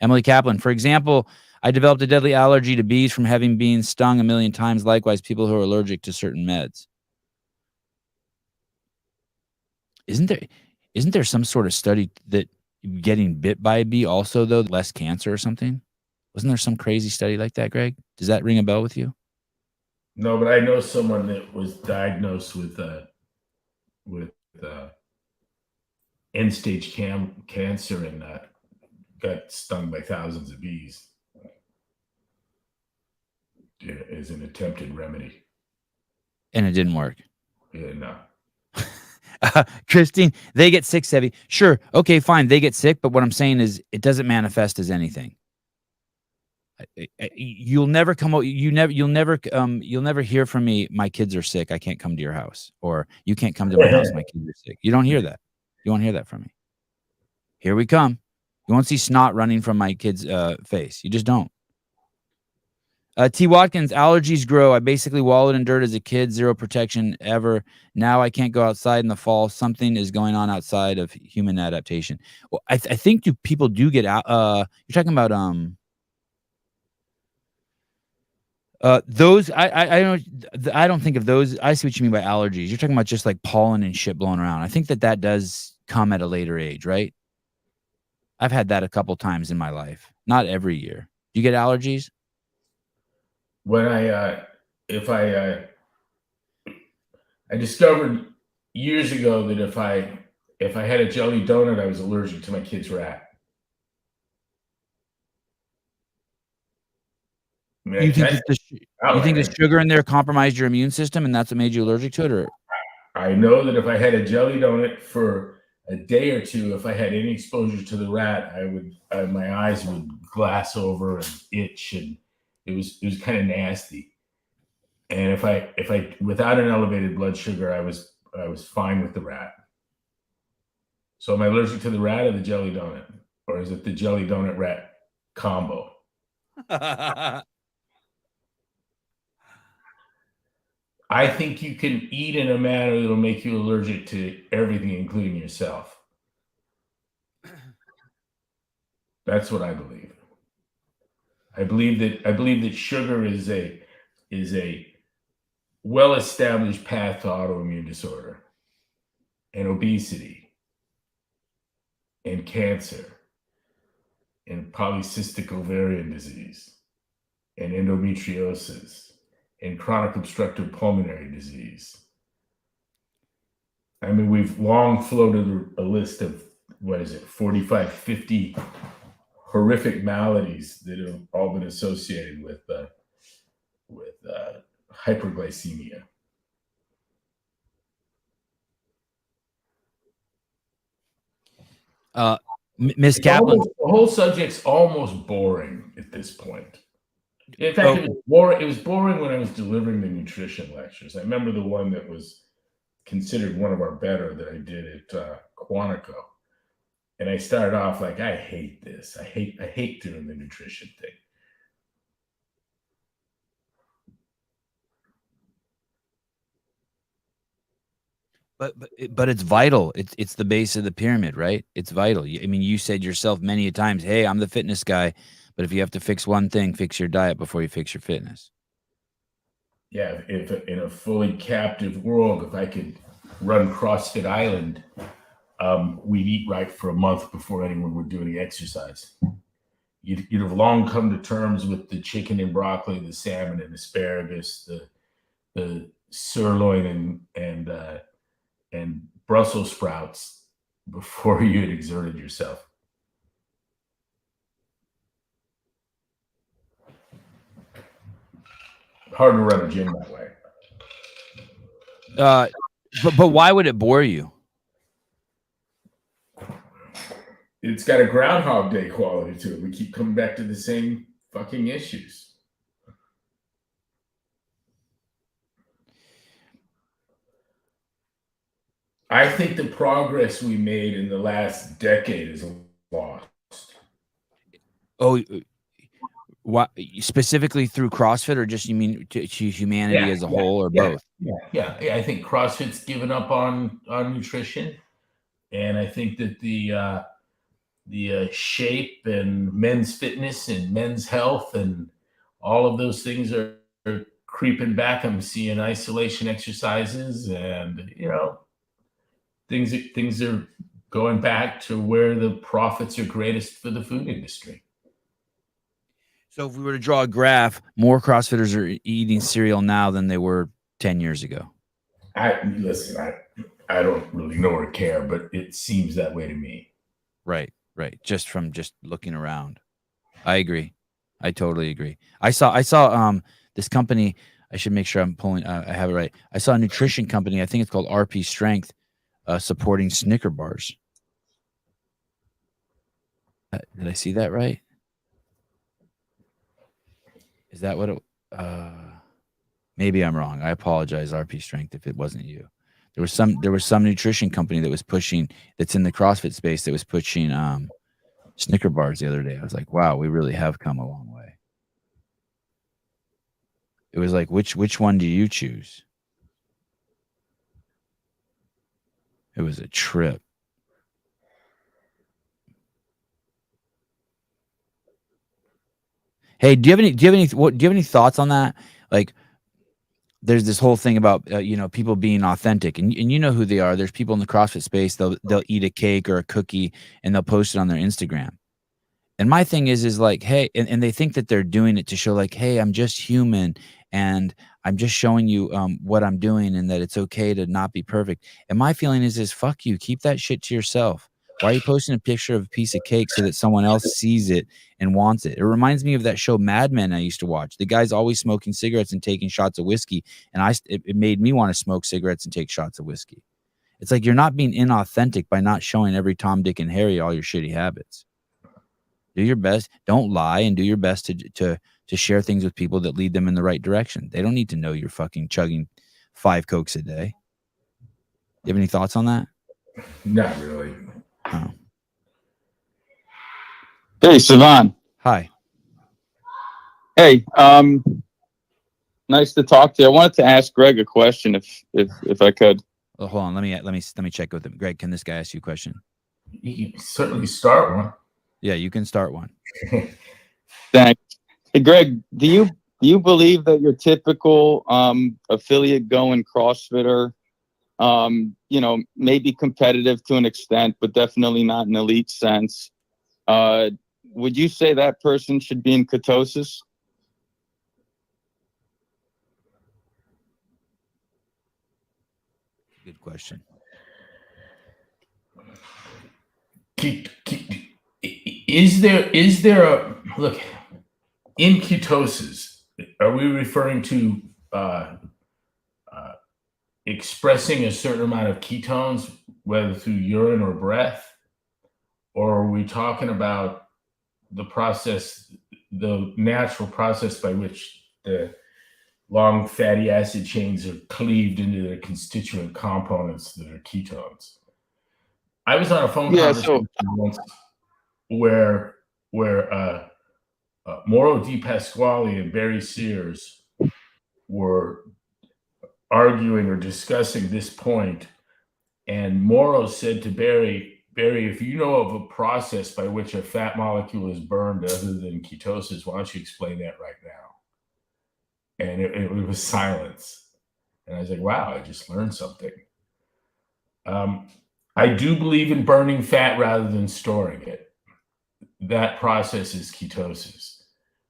Emily Kaplan, for example, I developed a deadly allergy to bees from having been stung a million times. Likewise, people who are allergic to certain meds. Isn't there some sort of study that getting bit by a bee also, though, less cancer or something? Wasn't there some crazy study like that, Greg? Does that ring a bell with you? No, but I know someone that was diagnosed with end-stage cancer and got stung by thousands of bees as an attempted remedy. And it didn't work. Yeah, no. Christine, they get sick, Sevy. Sure. Okay, fine. They get sick. But what I'm saying is it doesn't manifest as anything. You'll never come out. You'll never hear from me. My kids are sick. I can't come to your house, or you can't come to my house. My kids are sick. You don't hear that. You won't hear that from me. Here we come. You won't see snot running from my kid's face. You just don't. T. Watkins, allergies grow. I basically wallowed in dirt as a kid, zero protection ever. Now I can't go outside in the fall. Something is going on outside of human adaptation. Well, I think people do get out. You're talking about those. I don't think of those. I see what you mean by allergies. You're talking about just like pollen and shit blowing around. I think that does come at a later age, right? I've had that a couple times in my life. Not every year. Do you get allergies? When I discovered years ago that if I had a jelly donut, I was allergic to my kid's rat. I mean, You think the sugar in there compromised your immune system, and that's what made you allergic to it? Or I know that if I had a jelly donut for a day or two, if I had any exposure to the rat, my eyes would glass over and itch, and it was kind of nasty. And if I without an elevated blood sugar, I was fine with the rat. So am I allergic to the rat or the jelly donut, or is it the jelly donut rat combo? I think you can eat in a manner that'll make you allergic to everything, including yourself. That's what I believe. I believe that sugar is a well-established path to autoimmune disorder and obesity and cancer and polycystic ovarian disease and endometriosis and chronic obstructive pulmonary disease. I mean, we've long floated a list of, 45, 50 horrific maladies that have all been associated with hyperglycemia. Miss Kaplan, The whole subject's almost boring at this point. In fact, it was boring when I was delivering the nutrition lectures. I remember the one that was considered one of our better that I did at Quantico. And I started off like, I hate this. I hate doing the nutrition thing. But it's vital. It's the base of the pyramid, right? It's vital. I mean, you said yourself many a times, hey, I'm the fitness guy. But if you have to fix one thing, fix your diet before you fix your fitness. Yeah, if in a fully captive world, if I could run CrossFit Island, we'd eat right for a month before anyone would do any exercise. You'd have long come to terms with the chicken and broccoli, the salmon and asparagus, the sirloin and Brussels sprouts before you had exerted yourself. Hard to run a gym that way. But why would it bore you? It's got a Groundhog Day quality to it. We keep coming back to the same fucking issues. I think the progress we made in the last decade is lost. Oh, what specifically through CrossFit, or just you mean to humanity as a whole, or both? Yeah. I think CrossFit's given up on nutrition, and I think that the shape and men's fitness and men's health and all of those things are creeping back. I'm seeing isolation exercises, and things are going back to where the profits are greatest for the food industry. So if we were to draw a graph, more CrossFitters are eating cereal now than they were 10 years ago. I don't really know or care, but it seems that way to me. Right. Just from looking around. I agree. I totally agree. I saw this company. I should make sure I'm pulling. I have it right. I saw a nutrition company. I think it's called RP Strength. supporting Snicker bars. Did I see that right? Is that what it? Maybe I'm wrong. I apologize, RP Strength, if it wasn't you. There was some nutrition company that was pushing, that's in the CrossFit space, that was pushing Snicker bars the other day. I was like, wow, we really have come a long way. It was like, which one do you choose? It was a trip. Hey, do you have any thoughts on that? Like, there's this whole thing about people being authentic, and you know who they are. There's people in the CrossFit space. They'll eat a cake or a cookie and they'll post it on their Instagram. And my thing is like, hey, and they think that they're doing it to show like, hey, I'm just human and I'm just showing you what I'm doing and that it's okay to not be perfect. And my feeling is fuck you. Keep that shit to yourself. Why are you posting a picture of a piece of cake so that someone else sees it and wants it? It reminds me of that show Mad Men I used to watch. The guy's always smoking cigarettes and taking shots of whiskey. And it made me want to smoke cigarettes and take shots of whiskey. It's like you're not being inauthentic by not showing every Tom, Dick, and Harry all your shitty habits. Do your best. Don't lie, and do your best to share things with people that lead them in the right direction. They don't need to know you're fucking chugging 5 Cokes a day. You have any thoughts on that? Not really. Oh. Hey, Sevan. Hi. Hey, nice to talk to you. I wanted to ask Greg a question, if I could. Well, hold on. Let me check with him. Greg, can this guy ask you a question? You can certainly start one. Yeah, you can start one. Thanks. Hey, Greg, do you believe that your typical affiliate going CrossFitter, maybe competitive to an extent, but definitely not an elite sense, would you say that person should be in ketosis? Good question. Is there a look in ketosis? Are we referring to expressing a certain amount of ketones, whether through urine or breath, or are we talking about the process, the natural process by which the long fatty acid chains are cleaved into their constituent components that are ketones? I was on a phone conversation once where Mauro Di Pasquale and Barry Sears were arguing or discussing this point, and Mauro said to Barry, if you know of a process by which a fat molecule is burned other than ketosis, why don't you explain that right now? And it was silence. And I was like, wow, I just learned something. I do believe in burning fat rather than storing it. That process is ketosis.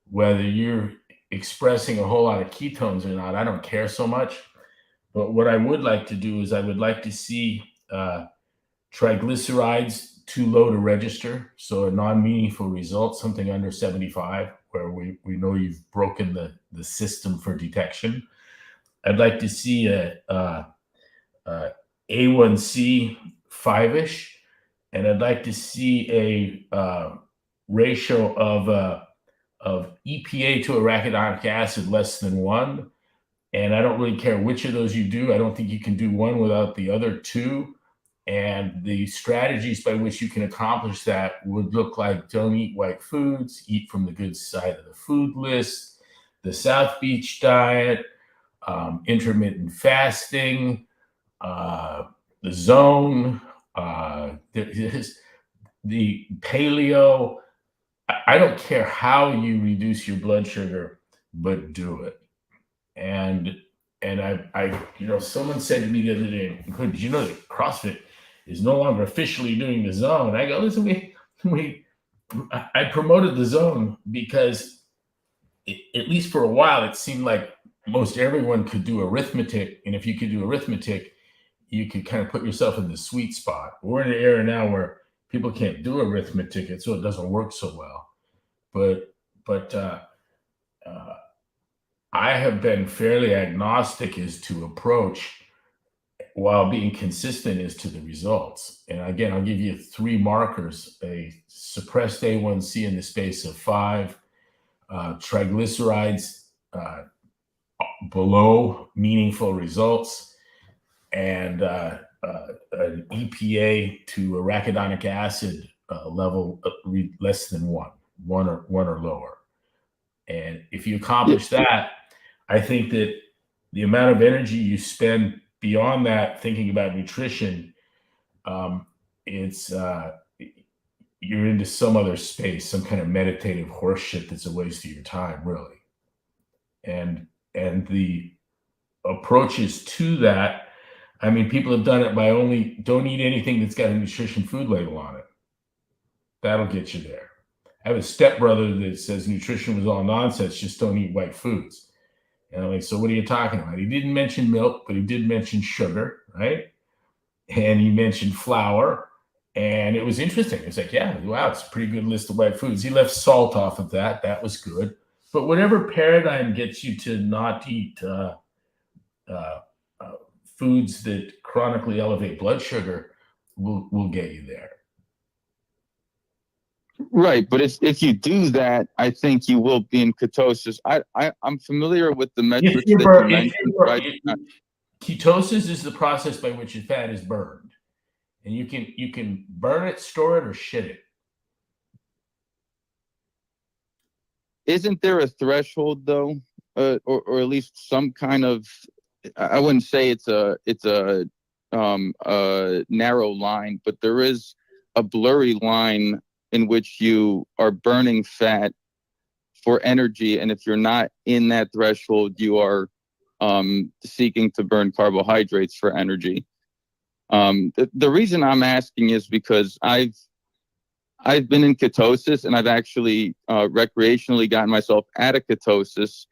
Whether you're expressing a whole lot of ketones or not, I don't care so much. But what I would like to do is I would like to see triglycerides too low to register. So a non-meaningful result, something under 75, where we know you've broken the system for detection. I'd like to see a A1C 5-ish, and I'd like to see a ratio of EPA to arachidonic acid less than 1. And I don't really care which of those you do. I don't think you can do one without the other two. And the strategies by which you can accomplish that would look like: don't eat white foods, eat from the good side of the food list, the South Beach diet, intermittent fasting, the zone, the paleo. I don't care how you reduce your blood sugar, but do it. And I someone said to me the other day, did you know that CrossFit is no longer officially doing the zone? I go, listen, I promoted the zone because at least for a while, it seemed like most everyone could do arithmetic. And if you could do arithmetic, you could kind of put yourself in the sweet spot. We're in an era now where people can't do arithmetic, and so it doesn't work so well. But I have been fairly agnostic as to approach. while being consistent as to the results. And again, I'll give you 3 markers: a suppressed A1C in the space of 5, triglycerides below meaningful results, and an EPA to arachidonic acid level less than 1 or lower. And if you accomplish that, I think that the amount of energy you spend beyond that thinking about nutrition, you're into some other space, some kind of meditative horse shit that's a waste of your time, really. And the approaches to that, I mean, people have done it by only don't eat anything that's got a nutrition food label on it. That'll get you there. I have a stepbrother that says nutrition was all nonsense, just don't eat white foods. And I'm like, so what are you talking about? He didn't mention milk, but he did mention sugar, right? And he mentioned flour. And it was interesting. It's like, yeah, wow, it's a pretty good list of white foods. He left salt off of that. That was good. But whatever paradigm gets you to not eat foods that chronically elevate blood sugar will get you there. Right, but if you do that, I think you will be in ketosis. I'm familiar with the metrics that you mentioned. Right? Ketosis is the process by which your fat is burned, and you can burn it, store it, or shit it. Isn't there a threshold though, or at least some kind of? I wouldn't say it's a narrow line, but there is a blurry line in which you are burning fat for energy, and if you're not in that threshold, you are seeking to burn carbohydrates for energy. The reason I'm asking is because I've been in ketosis, and I've actually recreationally gotten myself out of ketosis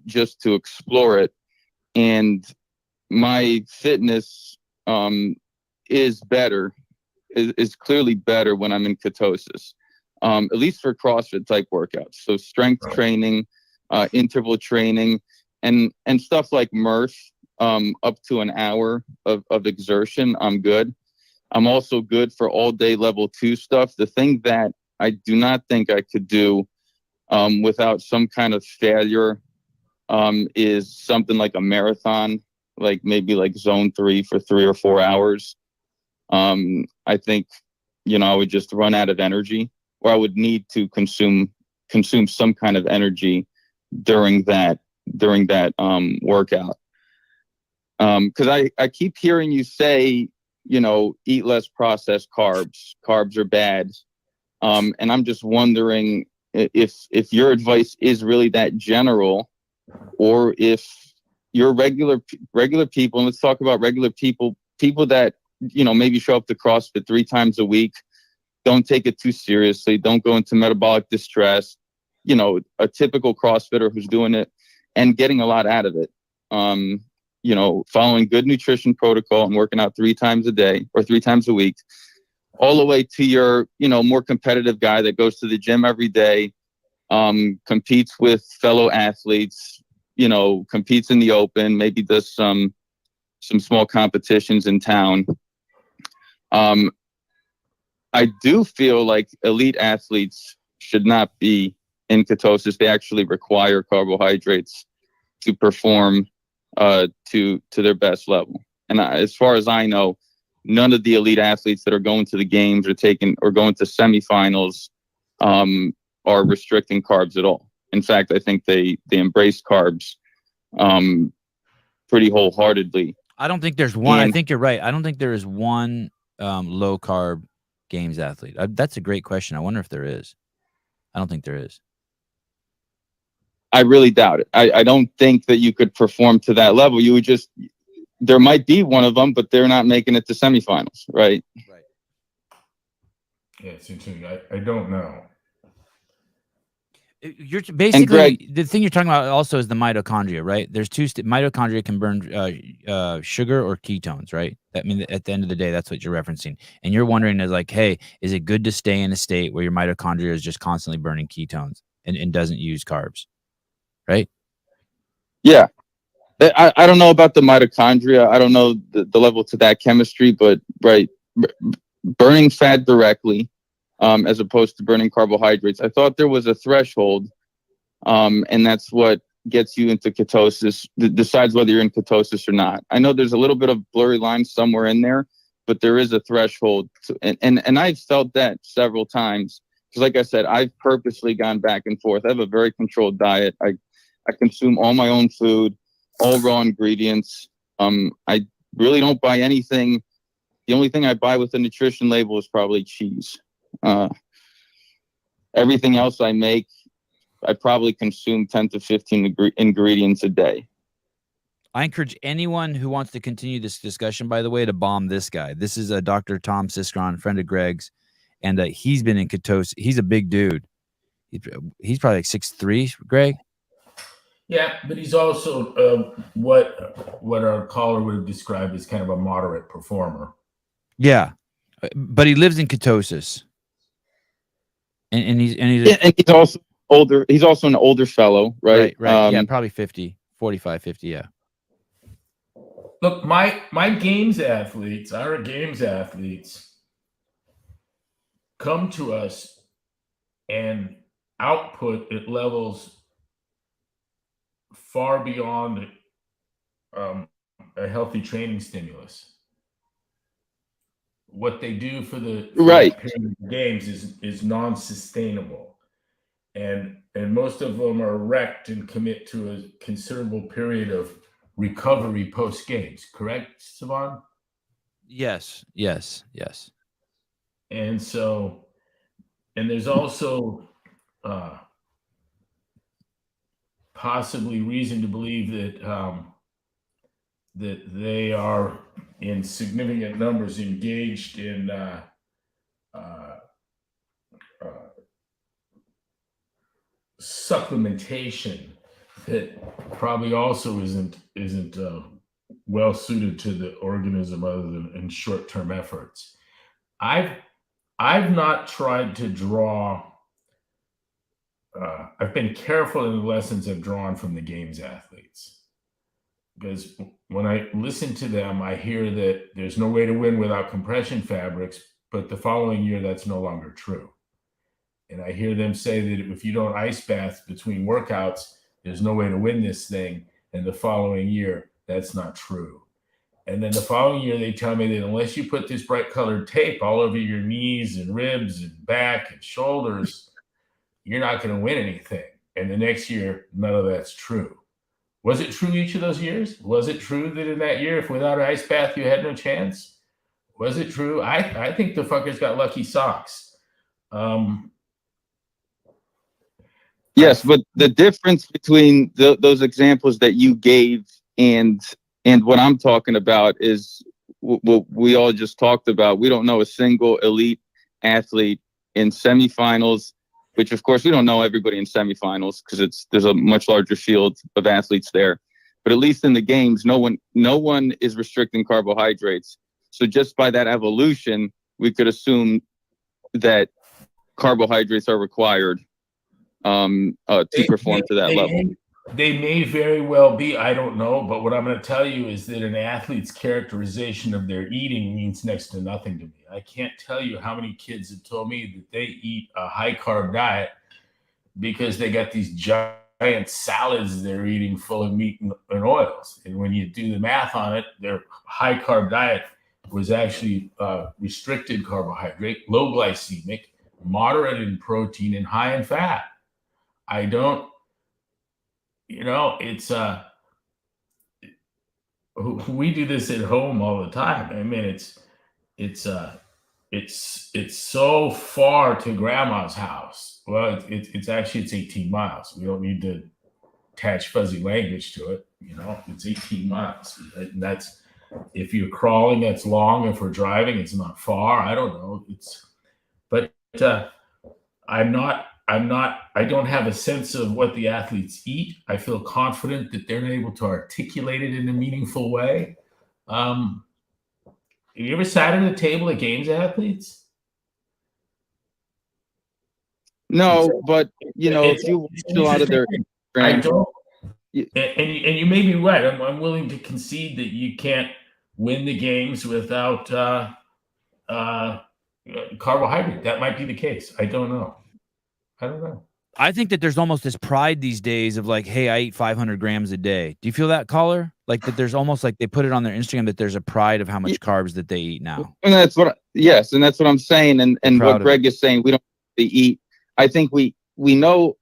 just to explore it, and my fitness is better. Is clearly better when I'm in ketosis, at least for CrossFit type workouts. So strength training, interval training, and stuff like Murph, up to an hour of exertion, I'm good. I'm also good for all day level 2 stuff. The thing that I do not think I could do without some kind of failure is something like a marathon, like maybe like zone 3 for 3 or 4 hours. I think, I would just run out of energy, or I would need to consume some kind of energy during that workout. Because I keep hearing you say, eat less processed carbs. Carbs are bad. And I'm just wondering if your advice is really that general, or if you're regular people, and let's talk about regular people that, maybe show up to CrossFit 3 times a week, don't take it too seriously, don't go into metabolic distress, a typical CrossFitter who's doing it and getting a lot out of it. Following good nutrition protocol and working out 3 times a day or 3 times a week, all the way to your, more competitive guy that goes to the gym every day, competes with fellow athletes, competes in the open, maybe does some small competitions in town. I do feel like elite athletes should not be in ketosis. They actually require carbohydrates to perform to their best level. And as far as I know, none of the elite athletes that are going to the games or going to semifinals are restricting carbs at all. In fact, I think they embrace carbs pretty wholeheartedly. I don't think there's one. I think you're right. I don't think there is one low carb games athlete. That's a great question. I wonder if there is. I don't think there is. I really doubt it. I don't think that you could perform to that level. You would there might be one of them, but they're not making it to semifinals, right? Right. Yeah, it's interesting. I don't know. You're basically, Greg, the thing you're talking about also is the mitochondria, right? There's 2 mitochondria can burn sugar or ketones, right? That means at the end of the day, that's what you're referencing. And you're wondering is like, hey, is it good to stay in a state where your mitochondria is just constantly burning ketones and doesn't use carbs, right? Yeah. I don't know about the mitochondria. I don't know the level to that chemistry, but burning fat directly, as opposed to burning carbohydrates. I thought there was a threshold, and that's what gets you into ketosis, decides whether you're in ketosis or not. I know there's a little bit of blurry line somewhere in there, but there is a threshold. And I've felt that several times. Because like I said, I've purposely gone back and forth. I have a very controlled diet. I consume all my own food, all raw ingredients. I really don't buy anything. The only thing I buy with a nutrition label is probably cheese. Everything else I make, I probably consume 10 to 15 ingredients a day. I encourage anyone who wants to continue this discussion, by the way, to bomb this guy. This is a Dr. Tom Siskron, friend of Greg's, and he's been in ketosis. He's a big dude. He's probably like 6'3", Greg. Yeah, but he's also what our caller would have described as kind of a moderate performer. Yeah, but he lives in ketosis, and he's also older. He's also an older fellow, right? Right. Yeah, probably 50, 45, 50. Yeah. Look, my games athletes, our games athletes, come to us and output at levels far beyond a healthy training stimulus. What they do for the games is non-sustainable, and most of them are wrecked and commit to a considerable period of recovery post games. Correct, Sevan? Yes. And so, and there's also possibly reason to believe that that they are in significant numbers engaged in supplementation that probably also isn't well suited to the organism other than in short-term efforts. I've not tried to draw. I've been careful in the lessons I've drawn from the games athletes, because when I listen to them, I hear that there's no way to win without compression fabrics, but the following year that's no longer true. And I hear them say that if you don't ice bath between workouts, there's no way to win this thing. And the following year, that's not true. And then the following year, they tell me that unless you put this bright colored tape all over your knees and ribs and back and shoulders, you're not going to win anything. And the next year, none of that's true. Was it true each of those years? Was it true that in that year, if without an ice bath, you had no chance? Was it true? I think the fuckers got lucky socks. Yes, but the difference between those examples that you gave and what I'm talking about is what we all just talked about. We don't know a single elite athlete in semifinals, which of course we don't know everybody in semifinals because there's a much larger field of athletes there. But at least in the games, no one is restricting carbohydrates. So just by that evolution, we could assume that carbohydrates are required to perform to that level. They may very well be. I don't know. But what I'm going to tell you is that an athlete's characterization of their eating means next to nothing to me. I can't tell you how many kids have told me that they eat a high carb diet because they got these giant salads they're eating full of meat and oils. And when you do the math on it, their high carb diet was actually restricted carbohydrate, low glycemic, moderate in protein, and high in fat. I don't, it's we do this at home all the time. I mean, it's so far to grandma's house. Well, it's 18 miles. We don't need to attach fuzzy language to it. It's 18 miles. And that's, if you're crawling, that's long. If we're driving, it's not far. I don't know. I don't have a sense of what the athletes eat. I feel confident that they're able to articulate it in a meaningful way. Have you ever sat at a table at games athletes? No, but if you watch a lot of their And you may be right. I'm willing to concede that you can't win the games without carbohydrate. That might be the case. I don't know. I think that there's almost this pride these days of like, hey, I eat 500 grams a day. Do you feel that, caller? Like that there's almost like they put it on their Instagram that there's a pride of how much carbs that they eat now. And that's what I'm saying. And what Greg is saying, we don't have to eat. I think we know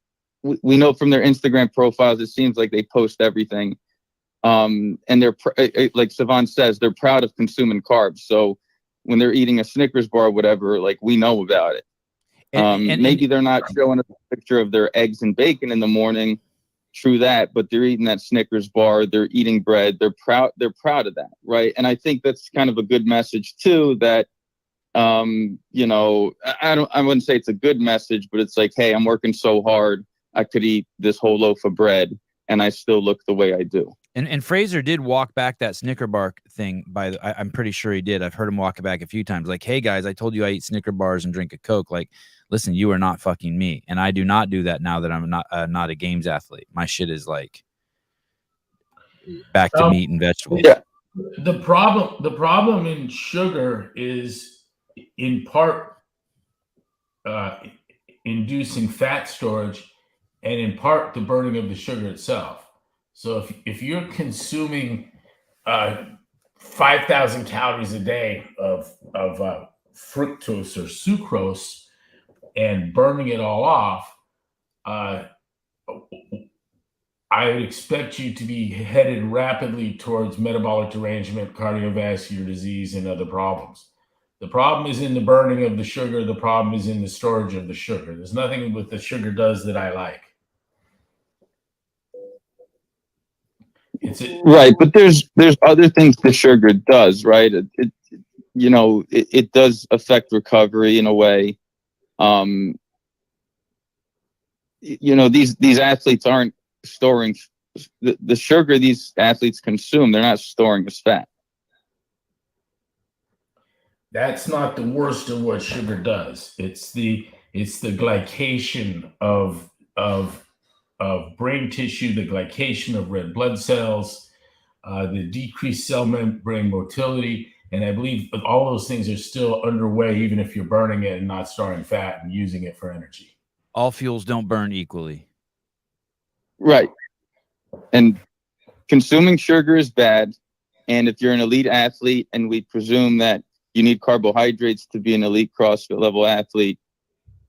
from their Instagram profiles, it seems like they post everything. And they're like Sevan says, they're proud of consuming carbs. So when they're eating a Snickers bar or whatever, like we know about it. Maybe they're not showing a picture of their eggs and bacon in the morning. True that, but they're eating that Snickers bar. They're eating bread. They're proud of that, right? And I think that's kind of a good message too. That, you know, I wouldn't say it's a good message, but it's like, hey, I'm working so hard. I could eat this whole loaf of bread, and I still look the way I do. And Fraser did walk back that Snicker bar thing I'm pretty sure he did. I've heard him walk it back a few times. Like, hey guys, I told you I eat Snicker bars and drink a Coke. Like, listen, you are not fucking me. And I do not do that now that I'm not a games athlete. My shit is like back to meat and vegetables. Yeah. The problem in sugar is in part inducing fat storage and in part the burning of the sugar itself. So if you're consuming 5,000 calories a day of fructose or sucrose and burning it all off, I would expect you to be headed rapidly towards metabolic derangement, cardiovascular disease, and other problems. The problem is in the burning of the sugar. The problem is in the storage of the sugar. There's nothing what the sugar does that I like. Right, but there's other things the sugar does, right? It does affect recovery in a way. These athletes aren't storing the sugar these athletes consume. They're not storing as fat. That's not the worst of what sugar does. It's the glycation of brain tissue, the glycation of red blood cells, the decreased cell membrane motility. And I believe all those things are still underway, even if you're burning it and not storing fat and using it for energy. All fuels don't burn equally. Right. And consuming sugar is bad. And if you're an elite athlete, and we presume that you need carbohydrates to be an elite CrossFit level athlete,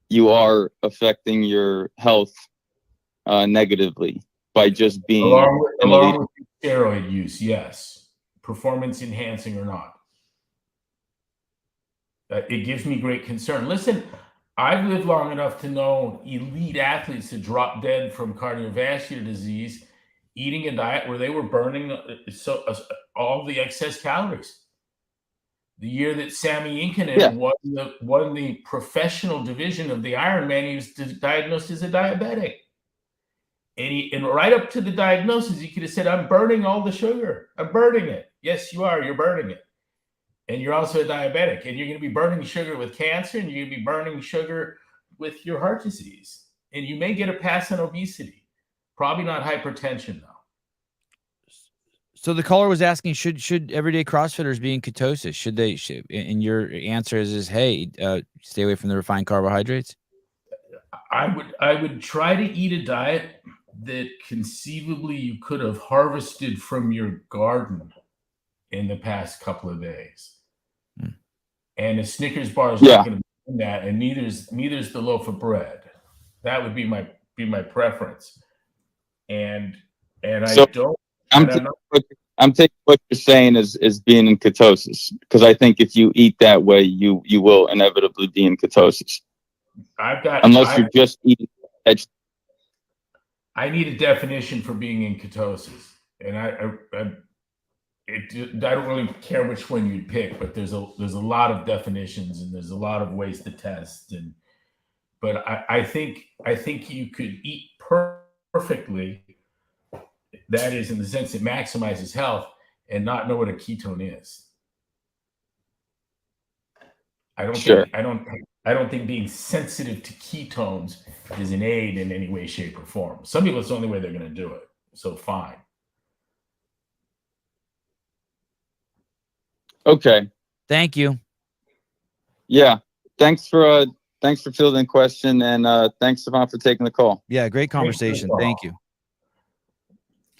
you are affecting your health negatively by just being along with steroid use, yes, performance enhancing or not. It gives me great concern. Listen, I've lived long enough to know elite athletes that drop dead from cardiovascular disease eating a diet where they were burning all the excess calories. The year that Sammy Inkinen won the professional division of the Ironman, he was diagnosed as a diabetic. And right up to the diagnosis, he could have said, I'm burning all the sugar. I'm burning it. Yes, you are. You're burning it. And you're also a diabetic. And you're going to be burning sugar with cancer, and you're going to be burning sugar with your heart disease. And you may get a pass on obesity. Probably not hypertension, though. So the caller was asking, should everyday CrossFitters be in ketosis? Should they? And your answer is hey, stay away from the refined carbohydrates? I would try to eat a diet that conceivably you could have harvested from your garden in the past couple of days. And a Snickers bar is not going to be that, and neither's the loaf of bread. That would be my preference. And so I'm taking what you're saying as being in ketosis, because I think if you eat that way, you will inevitably be in ketosis. Unless you're just eating vegetables. I need a definition for being in ketosis, and I don't really care which one you'd pick, but there's a lot of definitions and there's a lot of ways to test. But I think you could eat perfectly. That is, in the sense it maximizes health, and not know what a ketone is. I don't think being sensitive to ketones is an aid in any way, shape, or form. Some people, it's the only way they're going to do it. so fine. Okay. Thank you. Yeah. Thanks for fielding the question, and thanks, Sevan, for taking the call. Yeah, great conversation. Thank you.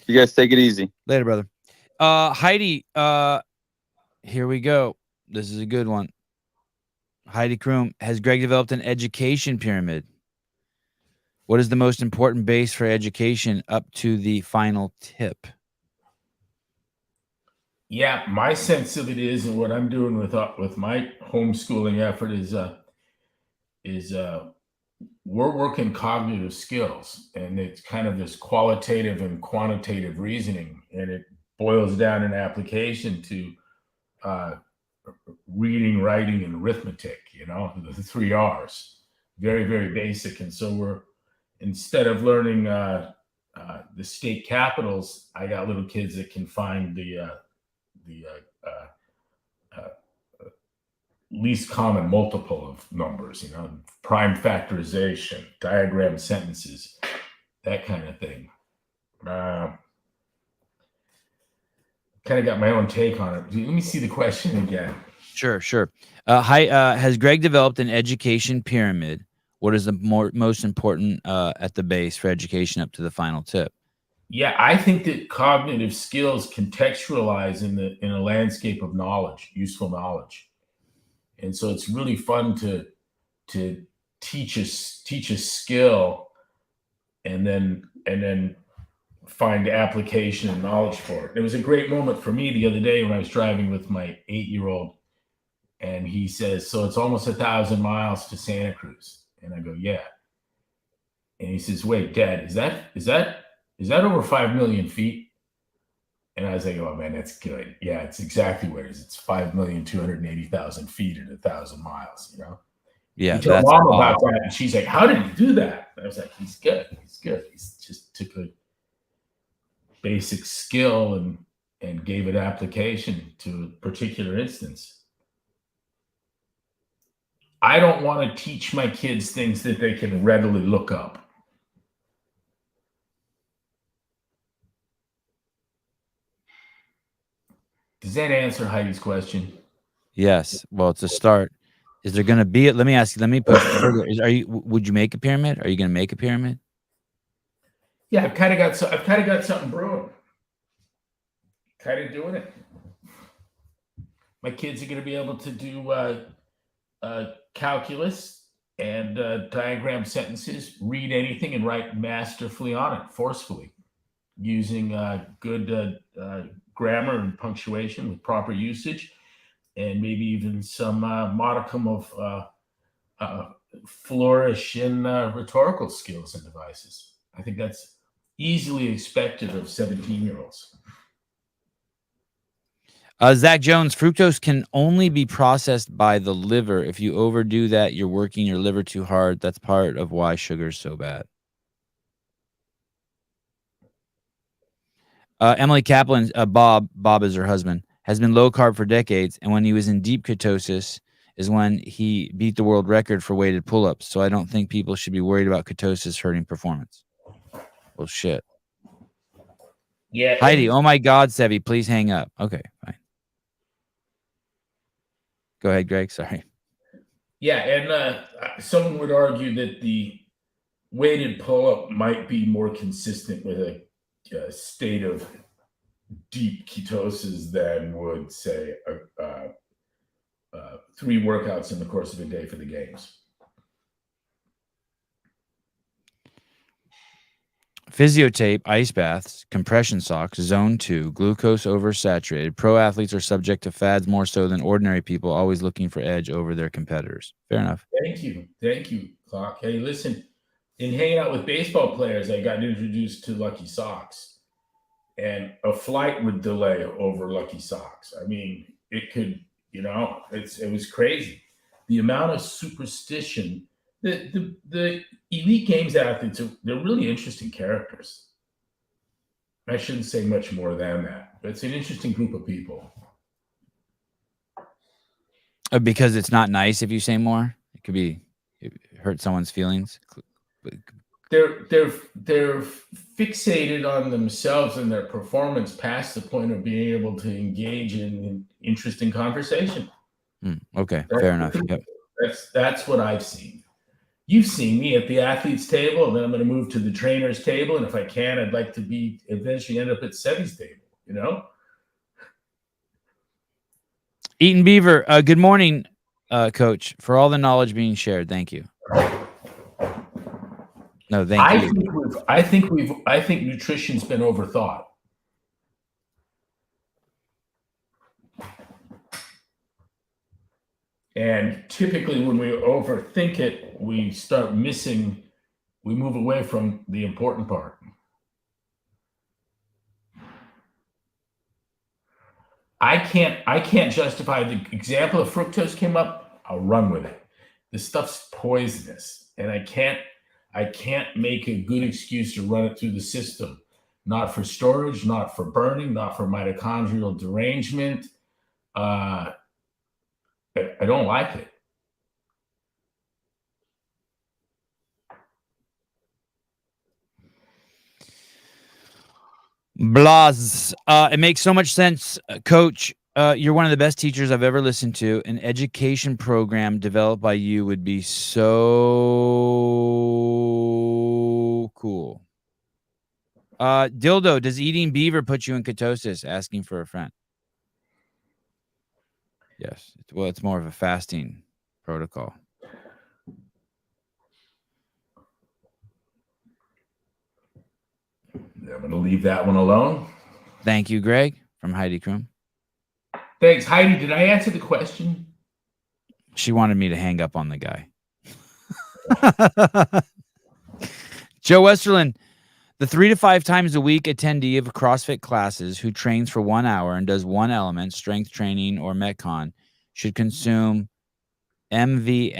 You guys take it easy. Later, brother. Heidi, here we go. This is a good one. Heidi Kroom, has Greg developed an education pyramid? What is the most important base for education up to the final tip? Yeah, my sense of it is, and what I'm doing with my homeschooling effort is we're working cognitive skills, and it's kind of this qualitative and quantitative reasoning, and it boils down in application to reading, writing, and arithmetic. The 3 R's, very, very basic. And so we're, instead of learning the state capitals, I got little kids that can find the least common multiple of numbers, prime factorization, diagram sentences, that kind of thing. Kind of got my own take on it. Let me see the question again. Sure. Has Greg developed an education pyramid? What is the most important at the base for education up to the final tip? Yeah, I think that cognitive skills contextualize in a landscape of knowledge, useful knowledge. And so it's really fun to teach a skill and then find application and knowledge for it. It was a great moment for me the other day when I was driving with my 8-year-old, and he says, "So it's almost 1,000 miles to Santa Cruz." And I go, "Yeah." And he says, "Wait, Dad, is that over 5 million feet?" And I was like, "Oh man, that's good. Yeah, it's exactly what it is. It's 5,280,000 feet at 1,000 miles, Yeah. You tell Mom about that, and she's like, "How did he do that?" And I was like, He's good. He's just took a basic skill and gave it application to a particular instance. I don't want to teach my kids things that they can readily look up. Does that answer Heidi's question? Yes. Well, it's a start. Is there going to be it? Let me ask you. Let me push further. Would you make a pyramid? Are you going to make a pyramid? Yeah, I've kind of got something brewing. Kind of doing it. My kids are going to be able to do calculus and diagram sentences, read anything, and write masterfully on it, forcefully, using good grammar and punctuation with proper usage, and maybe even some modicum of flourish in rhetorical skills and devices. I think that's easily expected of 17-year-olds. Zach Jones, fructose can only be processed by the liver. If you overdo that, you're working your liver too hard. That's part of why sugar is so bad. Emily Kaplan, Bob is her husband, has been low carb for decades. And when he was in deep ketosis is when he beat the world record for weighted pull-ups. So I don't think people should be worried about ketosis hurting performance. Well, shit. Yeah. Heidi, oh my God, Sevi, please hang up. Okay, fine. Go ahead, Greg. Sorry. Yeah, and someone would argue that the weighted pull-up might be more consistent with a state of deep ketosis than would, say, 3 workouts in the course of a day for the games. Physiotape, ice baths, compression socks, zone 2, glucose oversaturated. Pro athletes are subject to fads more so than ordinary people, always looking for edge over their competitors. Fair enough. Thank you, Clock. Hey, listen, in hanging out with baseball players, I got introduced to Lucky Socks, and a flight would delay over Lucky Socks. I mean, it could, it was crazy. The amount of superstition. The elite games athletes, they're really interesting characters. I shouldn't say much more than that, but it's an interesting group of people. Because it's not nice if you say more. It could hurt someone's feelings. They're fixated on themselves and their performance past the point of being able to engage in an interesting conversation. Okay, fair enough. Yep. That's what I've seen. You've seen me at the athlete's table, and then I'm going to move to the trainer's table. And if I can, I'd like to be eventually end up at Sevy's table, you know? Eaton Beaver, good morning, Coach, for all the knowledge being shared. Thank you. No, thank you. I think nutrition's been overthought. And typically when we overthink it, we move away from the important part. I can't justify the example of fructose came up. I'll run with it. This stuff's poisonous, and I can't make a good excuse to run it through the system. Not for storage, not for burning, not for mitochondrial derangement. I don't like it. Blas. It makes so much sense, Coach. You're one of the best teachers I've ever listened to. An education program developed by you would be so cool. Dildo, does eating beaver put you in ketosis? Asking for a friend. Yes. Well, it's more of a fasting protocol. I'm going to leave that one alone. Thank you, Greg, from Heidi Krum. Thanks, Heidi. Did I answer the question? She wanted me to hang up on the guy. Joe Westerland, the 3 to 5 times a week attendee of CrossFit classes who trains for 1 hour and does one element, strength training or Metcon, should consume MVNSSFL.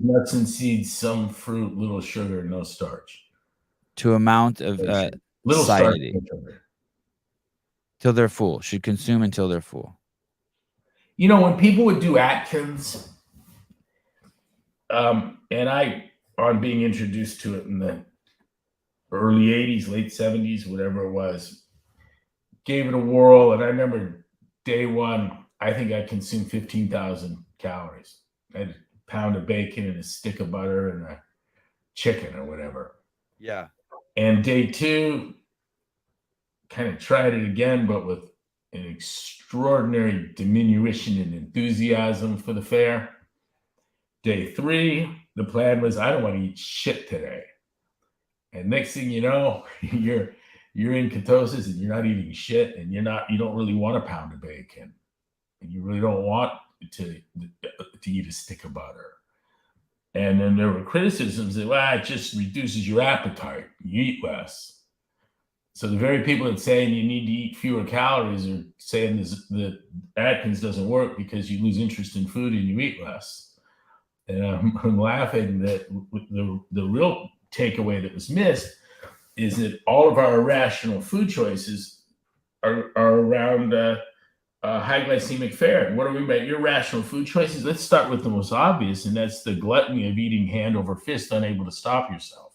Nuts and seeds, some fruit, little sugar, no starch. To amount of little satiety. starch. Till they're full. Should consume until they're full. You know, when people would do Atkins, and on being introduced to it in the early 80s, late 70s, whatever it was, gave it a whirl. And I remember day one, I think I consumed 15,000 calories. I had a pound of bacon and a stick of butter and a chicken or whatever. Yeah. And day two, kind of tried it again, but with an extraordinary diminution in enthusiasm for the fare. Day three, the plan was, I don't want to eat shit today. And next thing you know, you're in ketosis and you're not eating shit, and you don't really want a pound of bacon, and you really don't want to eat a stick of butter. And then there were criticisms that, well, it just reduces your appetite. You eat less. So the very people that saying you need to eat fewer calories are saying that Atkins doesn't work because you lose interest in food and you eat less. And I'm laughing that the real takeaway that was missed is that all of our irrational food choices are around high glycemic fare. And what do we make? Irrational food choices. Let's start with the most obvious, and that's the gluttony of eating hand over fist, unable to stop yourself.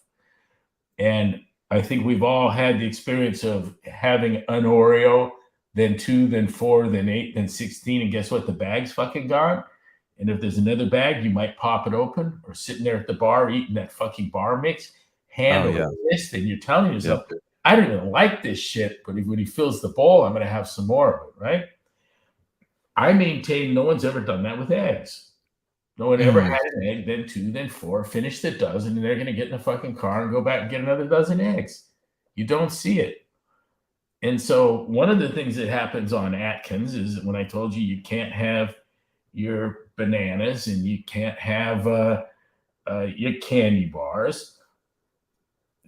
And I think we've all had the experience of having an Oreo, then 2, then 4, then 8, then 16, and guess what? The bag's fucking gone. And if there's another bag, you might pop it open, or sitting there at the bar eating that fucking bar mix, hand over fist, and you're telling yourself, I don't even like this shit, but when he fills the bowl, I'm going to have some more of it, right? I maintain no one's ever done that with eggs. No one ever had an egg, then 2, then 4, finish the dozen, and they're going to get in a fucking car and go back and get another dozen eggs. You don't see it. And so one of the things that happens on Atkins is when I told you can't have your bananas and you can't have your candy bars,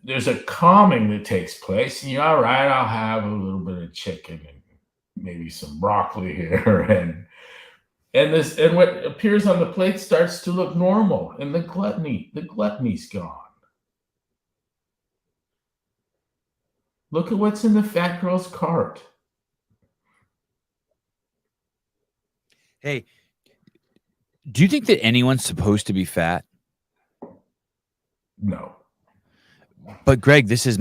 there's a calming that takes place. And you're all right, I'll have a little bit of chicken and maybe some broccoli here, and what appears on the plate starts to look normal, and the gluttony's gone. Look at what's in the fat girl's cart. Hey, do you think that anyone's supposed to be fat? No. But Greg, this is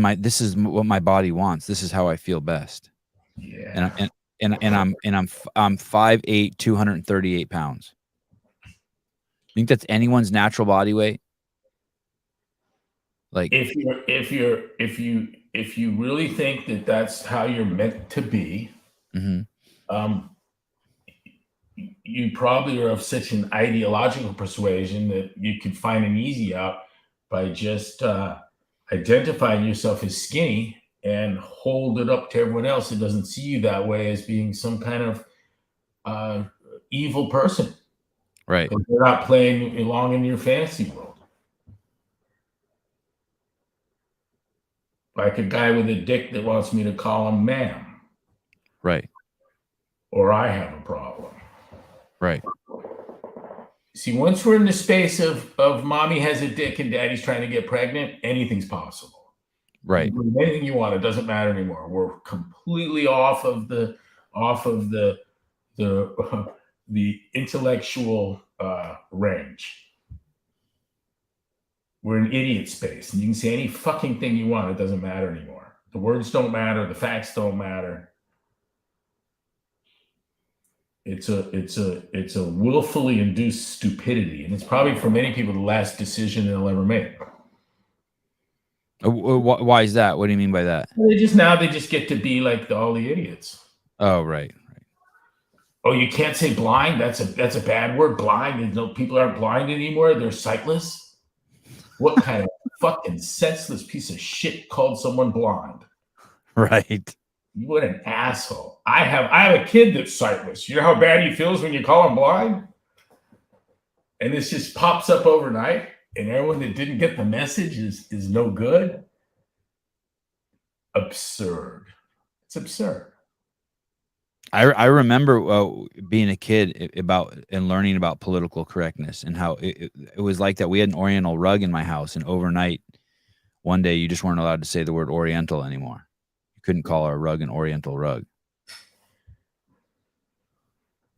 what my body wants. This is how I feel best. Yeah. I'm 5'8", 238 pounds. Think that's anyone's natural body weight? Like, if you really think that that's how you're meant to be, you probably are of such an ideological persuasion that you could find an easy out by just identifying yourself as skinny and hold it up to everyone else that doesn't see you that way as being some kind of evil person. Right. They're not playing along in your fantasy world. Like a guy with a dick that wants me to call him ma'am. Right. Or I have a problem. Right. See, once we're in the space of mommy has a dick and daddy's trying to get pregnant, anything's possible. Right. You do anything you want, it doesn't matter anymore. We're completely off of the intellectual range. We're in idiot space, and you can say any fucking thing you want. It doesn't matter anymore. The words don't matter. The facts don't matter. It's a willfully induced stupidity, and it's probably for many people the last decision they'll ever make. Why is that? What do you mean by that? They just get to be like all the idiots. Oh, right. Oh, you can't say blind. That's a bad word. Blind. No, people aren't blind anymore. They're sightless. What kind of fucking senseless piece of shit called someone blind? Right. What an asshole. I have a kid that's sightless. You know how bad he feels when you call him blind? And this just pops up overnight, and everyone that didn't get the message is no good. Absurd. It's absurd. I remember being a kid and learning about political correctness and how it was like that. We had an Oriental rug in my house, and overnight, one day, you just weren't allowed to say the word Oriental anymore. You couldn't call our rug an Oriental rug.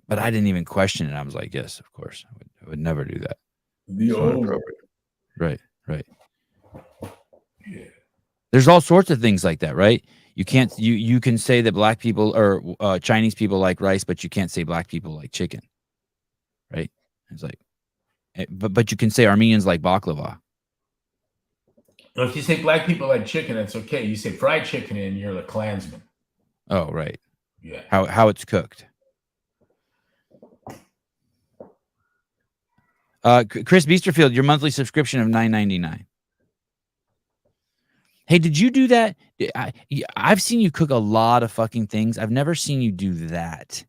But I didn't even question it. I was like, yes, of course. I would never do that. The old Right. Yeah. There's all sorts of things like that, right? You can't. You can say that black people or Chinese people like rice, but you can't say black people like chicken, right? It's like, but you can say Armenians like baklava. Well, if you say black people like chicken, that's okay. You say fried chicken, and you're a Klansman. Oh, right. Yeah. How it's cooked. Chris Beesterfield, your monthly subscription of $9.99. Hey, did you do that? I've seen you cook a lot of fucking things. I've never seen you do that,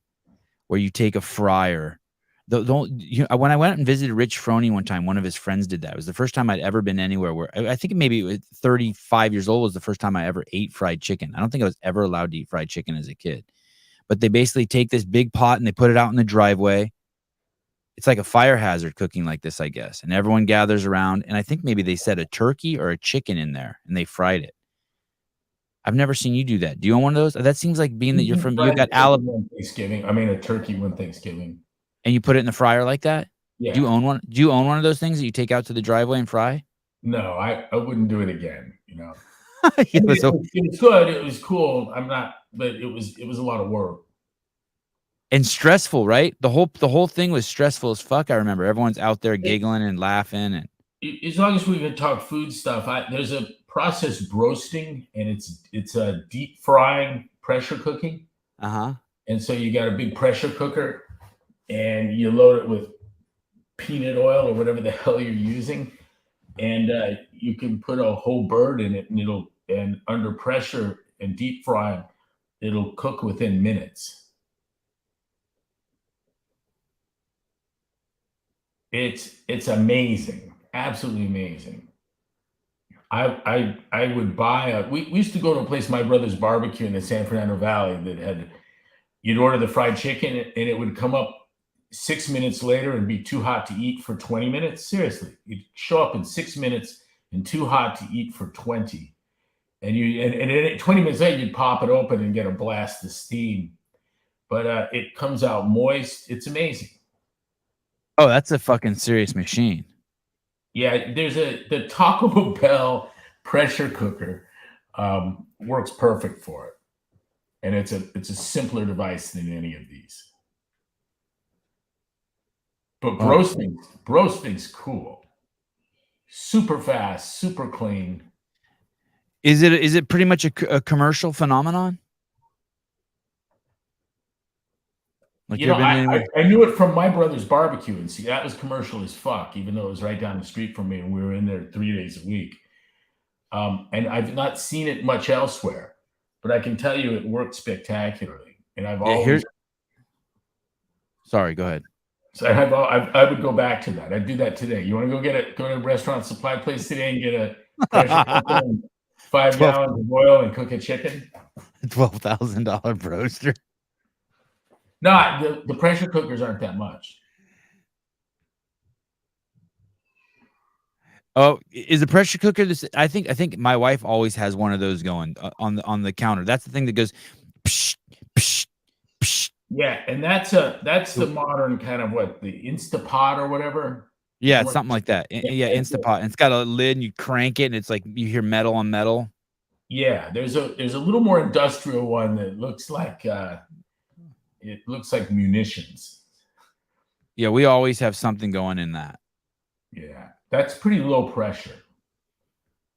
where you take a fryer. When I went and visited Rich Froney one time, one of his friends did that. It was the first time I'd ever been anywhere where I think maybe it was 35 years old was the first time I ever ate fried chicken. I don't think I was ever allowed to eat fried chicken as a kid. But they basically take this big pot and they put it out in the driveway. It's like a fire hazard cooking like this, I guess. And everyone gathers around. And I think maybe they set a turkey or a chicken in there and they fried it. I've never seen you do that. Do you own one of those? That seems like being that you're from, you got Alabama. Thanksgiving. I mean, a turkey one Thanksgiving. And you put it in the fryer like that? Yeah. Do you own one? Do you own one of those things that you take out to the driveway and fry? No, I wouldn't do it again. You know, it was good. It was cool. But it was a lot of work. And stressful, right? The whole thing was stressful as fuck. I remember everyone's out there giggling and laughing, and as long as we can talk food stuff, there's a process broasting, and it's a deep frying pressure cooking. And so you got a big pressure cooker, and you load it with peanut oil or whatever the hell you're using, and you can put a whole bird in it, and under pressure and deep frying, it'll cook within minutes. It's amazing, absolutely amazing. I would buy we used to go to a place, My Brother's Barbecue in the San Fernando Valley, that you'd order the fried chicken and it would come up 6 minutes later and be too hot to eat for 20 minutes. Seriously, it'd show up in 6 minutes and too hot to eat for 20. And 20 minutes later, you'd pop it open and get a blast of steam. But it comes out moist. It's amazing. Oh, that's a fucking serious machine. Yeah, there's the Taco Bell pressure cooker works perfect for it. And it's a simpler device than any of these. But roasting's cool. Super fast, super clean. Is it pretty much a commercial phenomenon? Like I knew it from my brother's barbecue, and see, that was commercial as fuck, even though it was right down the street from me, and we were in there 3 days a week. And I've not seen it much elsewhere, but I can tell you it worked spectacularly. And I've always. Sorry, go ahead. So I would go back to that. I'd do that today. You want to go to a restaurant supply place today and get a pressure cooker and 5 gallons of oil and cook a chicken? $12,000 roaster. No, the pressure cookers aren't that much. Oh, is the pressure cooker this? I think my wife always has one of those going on the counter. That's the thing that goes psh, psh, psh. Yeah, and that's the modern kind of the Instapot or whatever. Yeah, it's something like that. Yeah, Instapot. And it's got a lid and you crank it and it's like you hear metal on metal. Yeah, there's a little more industrial one that looks like munitions. Yeah, we always have something going in that. Yeah, that's pretty low pressure.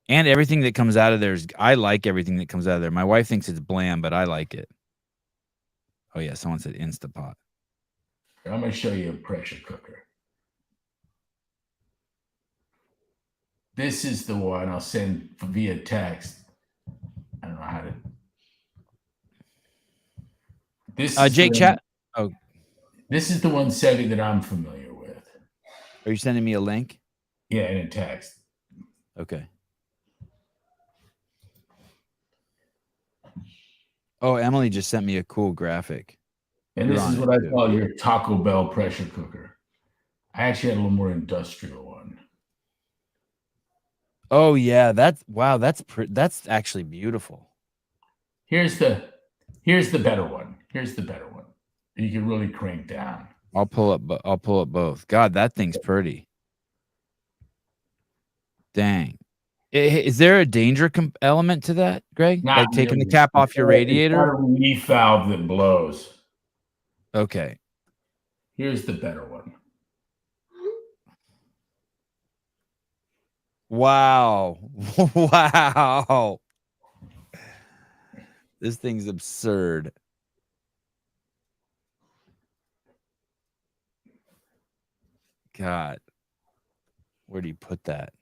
And everything that comes out of there I like everything that comes out of there. My wife thinks it's bland, but I like it. Oh yeah, someone said Instapot. I'm going to show you a pressure cooker. This is the one I'll send via text. I don't know how to. This Jake chat. Oh, this is the one, Sevi, that I'm familiar with. Are you sending me a link? Yeah, in a text. Okay. Oh, Emily just sent me a cool graphic. And this is what I call your Taco Bell pressure cooker. I actually had a little more industrial one. Oh yeah, that's actually beautiful. Here's the better one. Here's the better one. You can really crank down. I'll pull up both. God, that thing's pretty. Dang. Is there a danger element to that, Greg? Not like taking really. The cap off your radiator? It's got a relief valve that blows. Okay. Here's the better one. Wow. Wow. This thing's absurd. God. Where do you put that?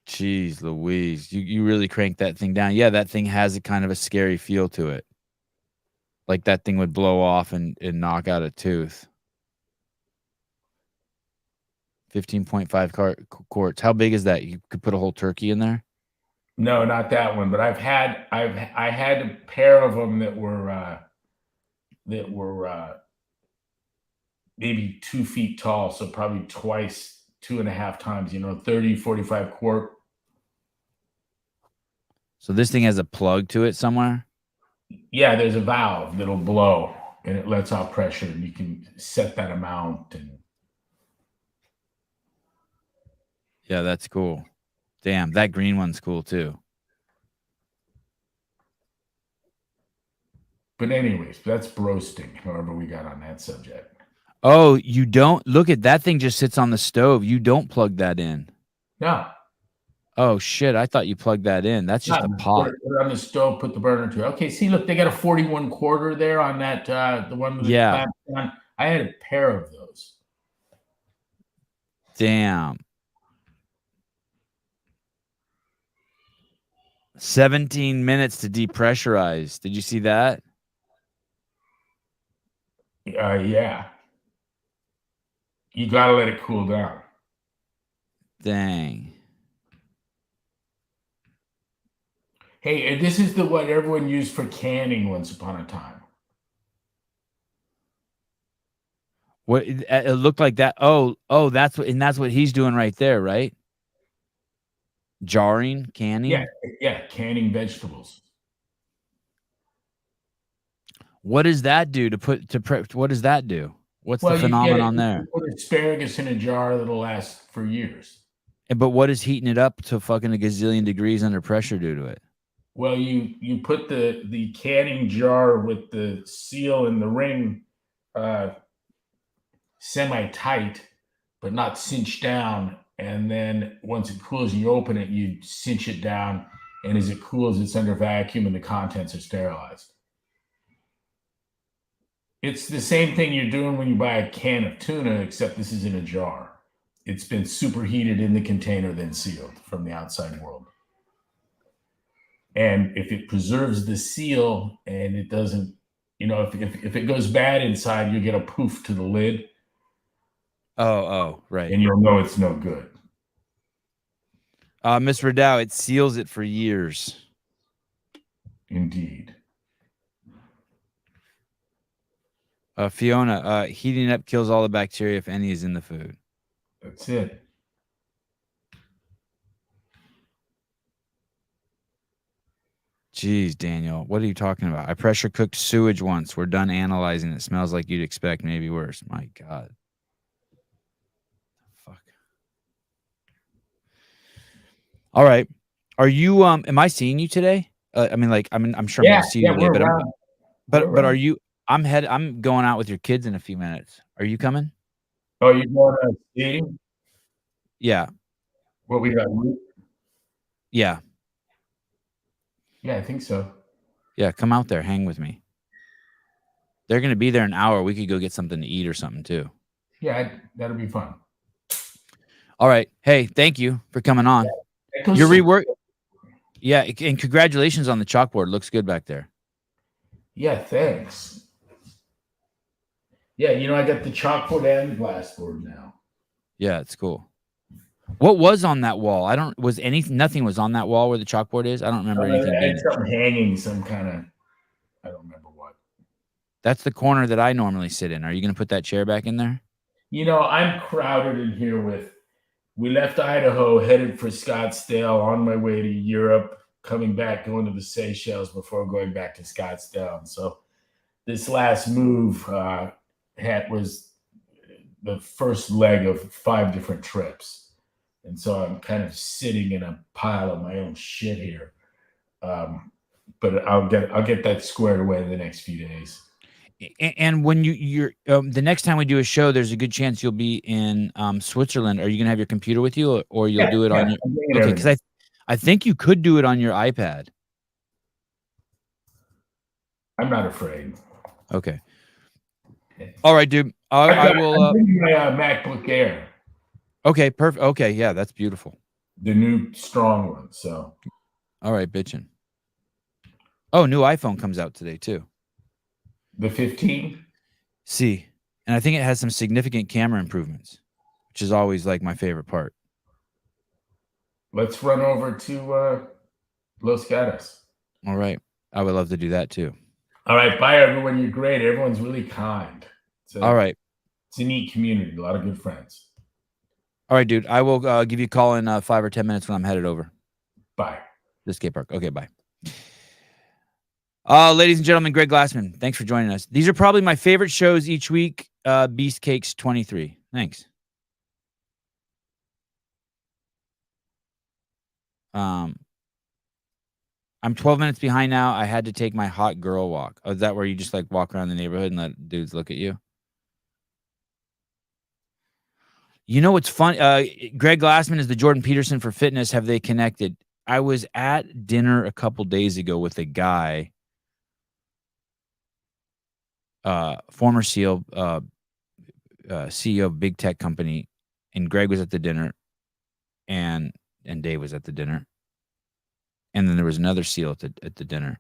Jeez Louise. You really crank that thing down. Yeah, that thing has a kind of a scary feel to it. Like that thing would blow off and knock out a tooth. 15.5 quarts. How big is that? You could put a whole turkey in there? No, not that one. But I had a pair of them that were maybe 2 feet tall. So probably twice, 2.5 times, 30, 45 quart. So this thing has a plug to it somewhere? Yeah, there's a valve that'll blow and it lets out pressure and you can set that amount. And yeah, that's cool. Damn, that green one's cool too. But anyways, that's broasting, however we got on that subject. Oh, you don't look at that thing just sits on the stove. You don't plug that in. No. Oh shit, I thought you plugged that in. That's just a pot. Put it on the stove, put the burner to it. Okay, see, look, they got a 41 quarter there on that the one with the clamp on. I had a pair of those. Damn. 17 minutes to depressurize. Did you see that? Yeah. You gotta let it cool down. Dang. Hey, and this is what everyone used for canning once upon a time. What it looked like that? Oh, that's what he's doing right there, right? Jarring, canning. Yeah, canning vegetables. What does that do what does that do? What's the phenomenon there? You put asparagus in a jar that'll last for years. But what is heating it up to fucking a gazillion degrees under pressure do to it? Well, you put the canning jar with the seal and the ring semi-tight, but not cinched down. And then once it cools and you open it, you cinch it down. And as it cools, it's under vacuum and the contents are sterilized. It's the same thing you're doing when you buy a can of tuna, except this is in a jar. It's been superheated in the container, then sealed from the outside world. And if it preserves the seal and it doesn't, if it goes bad inside, you get a poof to the lid. Oh, right. And you'll know it's no good. Miss Riddell, it seals it for years. Indeed. Fiona, heating up kills all the bacteria if any is in the food. That's it. Jeez, Daniel, what are you talking about? I pressure cooked sewage once. We're done analyzing it. Smells like you'd expect, maybe worse. My God. Fuck. All right. Are you am I seeing you today? I'm sure I'm gonna see you today, but are you I'm going out with your kids in a few minutes. Are you coming? Oh, you going to see? Yeah. What we got? Yeah. Yeah, I think so. Yeah, come out there, hang with me. They're gonna be there an hour. We could go get something to eat or something too. Yeah, that'll be fun. All right. Hey, thank you for coming on. Yeah, your rework. Yeah, and congratulations on the chalkboard. Looks good back there. Yeah, thanks. Yeah, I got the chalkboard and the glassboard now. Yeah, it's cool. What was on that wall? Nothing was on that wall where the chalkboard is. I don't remember anything. I had something hanging, some kind of, I don't remember what. That's the corner that I normally sit in. Are you going to put that chair back in there? I'm crowded in here we left Idaho, headed for Scottsdale, on my way to Europe, coming back, going to the Seychelles before going back to Scottsdale. And so this last move was the first leg of 5 different trips. And so I'm kind of sitting in a pile of my own shit here. But I'll get that squared away in the next few days. And when you're the next time we do a show, there's a good chance you'll be in Switzerland. Are you gonna have your computer with you, or you'll do it on your? Okay, because I think you could do it on your iPad. I'm not afraid. Okay. All right, dude. I will. I'm my MacBook Air. Okay, perfect. Okay, yeah, that's beautiful. The new strong one. So. All right, bitchin'. Oh, new iPhone comes out today too. The 15? See, and I think it has some significant camera improvements, which is always like my favorite part. Let's run over to Los Gatos. All right. I would love to do that too. All right. Bye, everyone. You're great. Everyone's really kind. All right. It's a neat community. A lot of good friends. All right, dude. I will give you a call in 5 or 10 minutes when I'm headed over. Bye. The skate park. Okay, bye. Ladies and gentlemen, Greg Glassman, thanks for joining us. These are probably my favorite shows each week. Beast Cakes 23. Thanks. I'm 12 minutes behind now. I had to take my hot girl walk. Oh, is that where you just like walk around the neighborhood and let dudes look at you? You know what's fun? Greg Glassman is the Jordan Peterson for fitness. Have they connected? I was at dinner a couple days ago with a guy, former CEO of big tech company, and Greg was at the dinner, and Dave was at the dinner, and then there was another SEAL at the dinner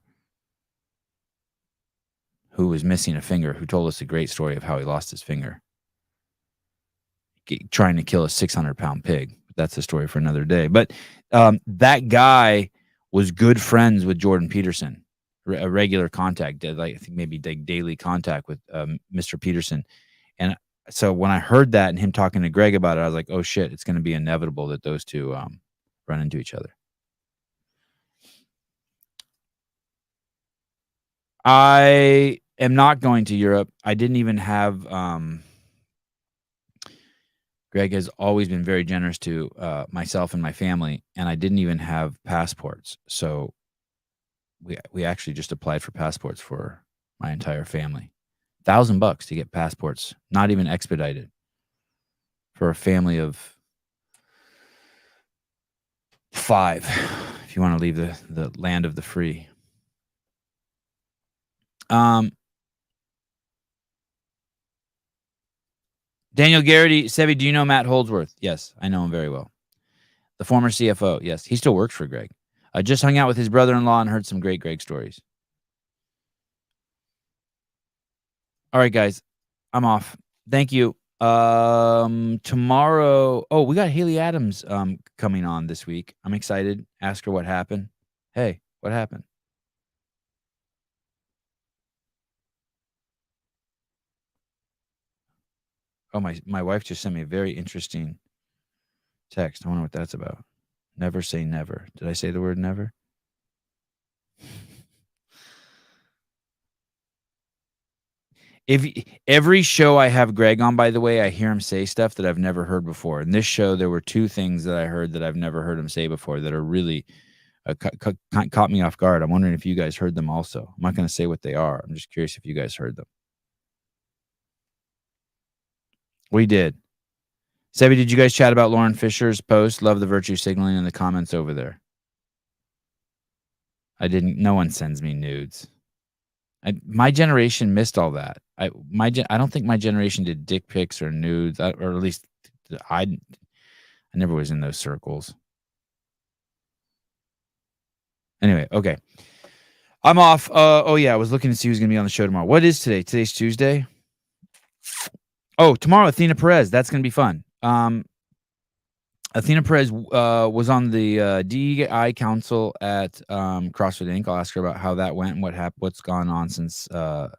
who was missing a finger, who told us a great story of how he lost his finger trying to kill a 600-pound pig. That's a story for another day. But that guy was good friends with Jordan Peterson, a regular contact, like I think maybe daily contact with Mr. Peterson. And so when I heard that and him talking to Greg about it, I was like, oh shit, it's going to be inevitable that those two run into each other. I am not going to Europe. I didn't even have Greg has always been very generous to myself and my family, and I didn't even have passports. So we actually just applied for passports for my entire family. $1,000 to get passports, not even expedited, for a family of 5, if you want to leave the land of the free. Daniel Garrity, Sevi, do you know Matt Holdsworth? Yes, I know him very well. The former CFO. Yes, he still works for Greg. I just hung out with his brother-in-law and heard some great Greg stories. All right, guys, I'm off. Thank you. Tomorrow, we got Haley Adams coming on this week. I'm excited. Ask her what happened. Hey, what happened? Oh, my wife just sent me a very interesting text. I wonder what that's about. Never say never. Did I say the word never? If every show I have Greg on, by the way, I hear him say stuff that I've never heard before. In this show, there were 2 things that I heard that I've never heard him say before that are really caught me off guard. I'm wondering if you guys heard them also. I'm not going to say what they are. I'm just curious if you guys heard them. We did. Sebi, did you guys chat about Lauren Fisher's post? Love the virtue signaling in the comments over there. I didn't. No one sends me nudes. My generation missed all that. I don't think my generation did dick pics or nudes, or at least I never was in those circles. Anyway, okay. I'm off. I was looking to see who's going to be on the show tomorrow. What is today? Today's Tuesday. Oh, tomorrow, Athena Perez. That's going to be fun. Athena Perez was on the DEI Council at CrossFit Inc. I'll ask her about how that went and what's gone on since I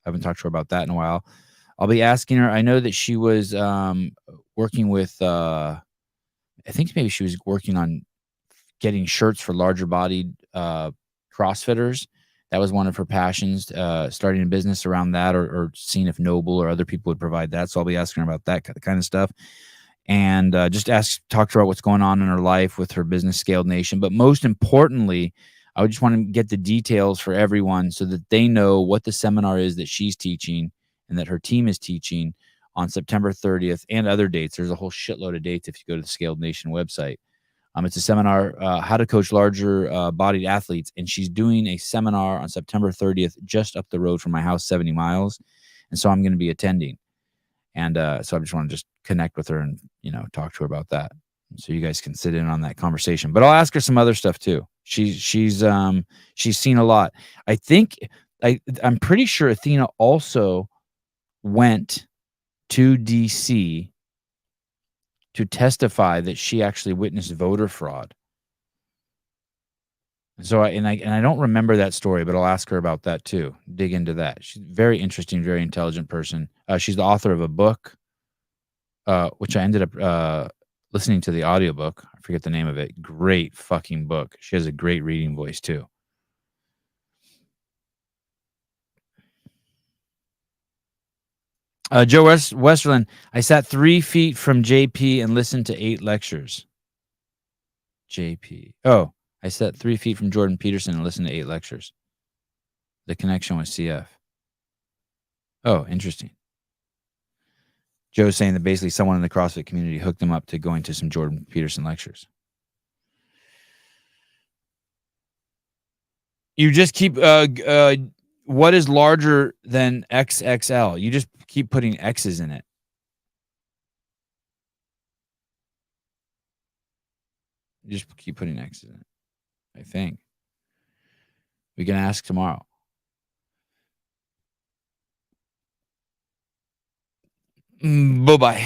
haven't talked to her about that in a while. I'll be asking her. I know that she was working with, I think maybe she was working on getting shirts for larger bodied CrossFitters. That was one of her passions, starting a business around that, or seeing if Noble or other people would provide that. So I'll be asking her about that kind of stuff. And just talk to her about what's going on in her life with her business, Scaled Nation. But most importantly, I just want to get the details for everyone so that they know what the seminar is that she's teaching and that her team is teaching on September 30th and other dates. There's a whole shitload of dates if you go to the Scaled Nation website. It's a seminar, how to coach larger bodied athletes. And she's doing a seminar on September 30th, just up the road from my house, 70 miles. And so I'm going to be attending. And so I just want to just connect with her and, talk to her about that. So you guys can sit in on that conversation. But I'll ask her some other stuff too. She's seen a lot. I think I'm pretty sure Athena also went to DC to testify that she actually witnessed voter fraud. So I don't remember that story, but I'll ask her about that too. Dig into that. She's a very interesting, very intelligent person. She's the author of a book, which I ended up listening to the audiobook. I forget the name of it. Great fucking book. She has a great reading voice too. Joe Westerland, I sat 3 feet from JP and listened to 8 lectures. JP. Oh, I sat 3 feet from Jordan Peterson and listened to 8 lectures. The connection with CF. Oh, interesting. Joe's saying that basically someone in the CrossFit community hooked him up to going to some Jordan Peterson lectures. You just keep, what is larger than XXL? You just keep putting X's in it. You just keep putting X's in it, I think. We can ask tomorrow. Bye-bye.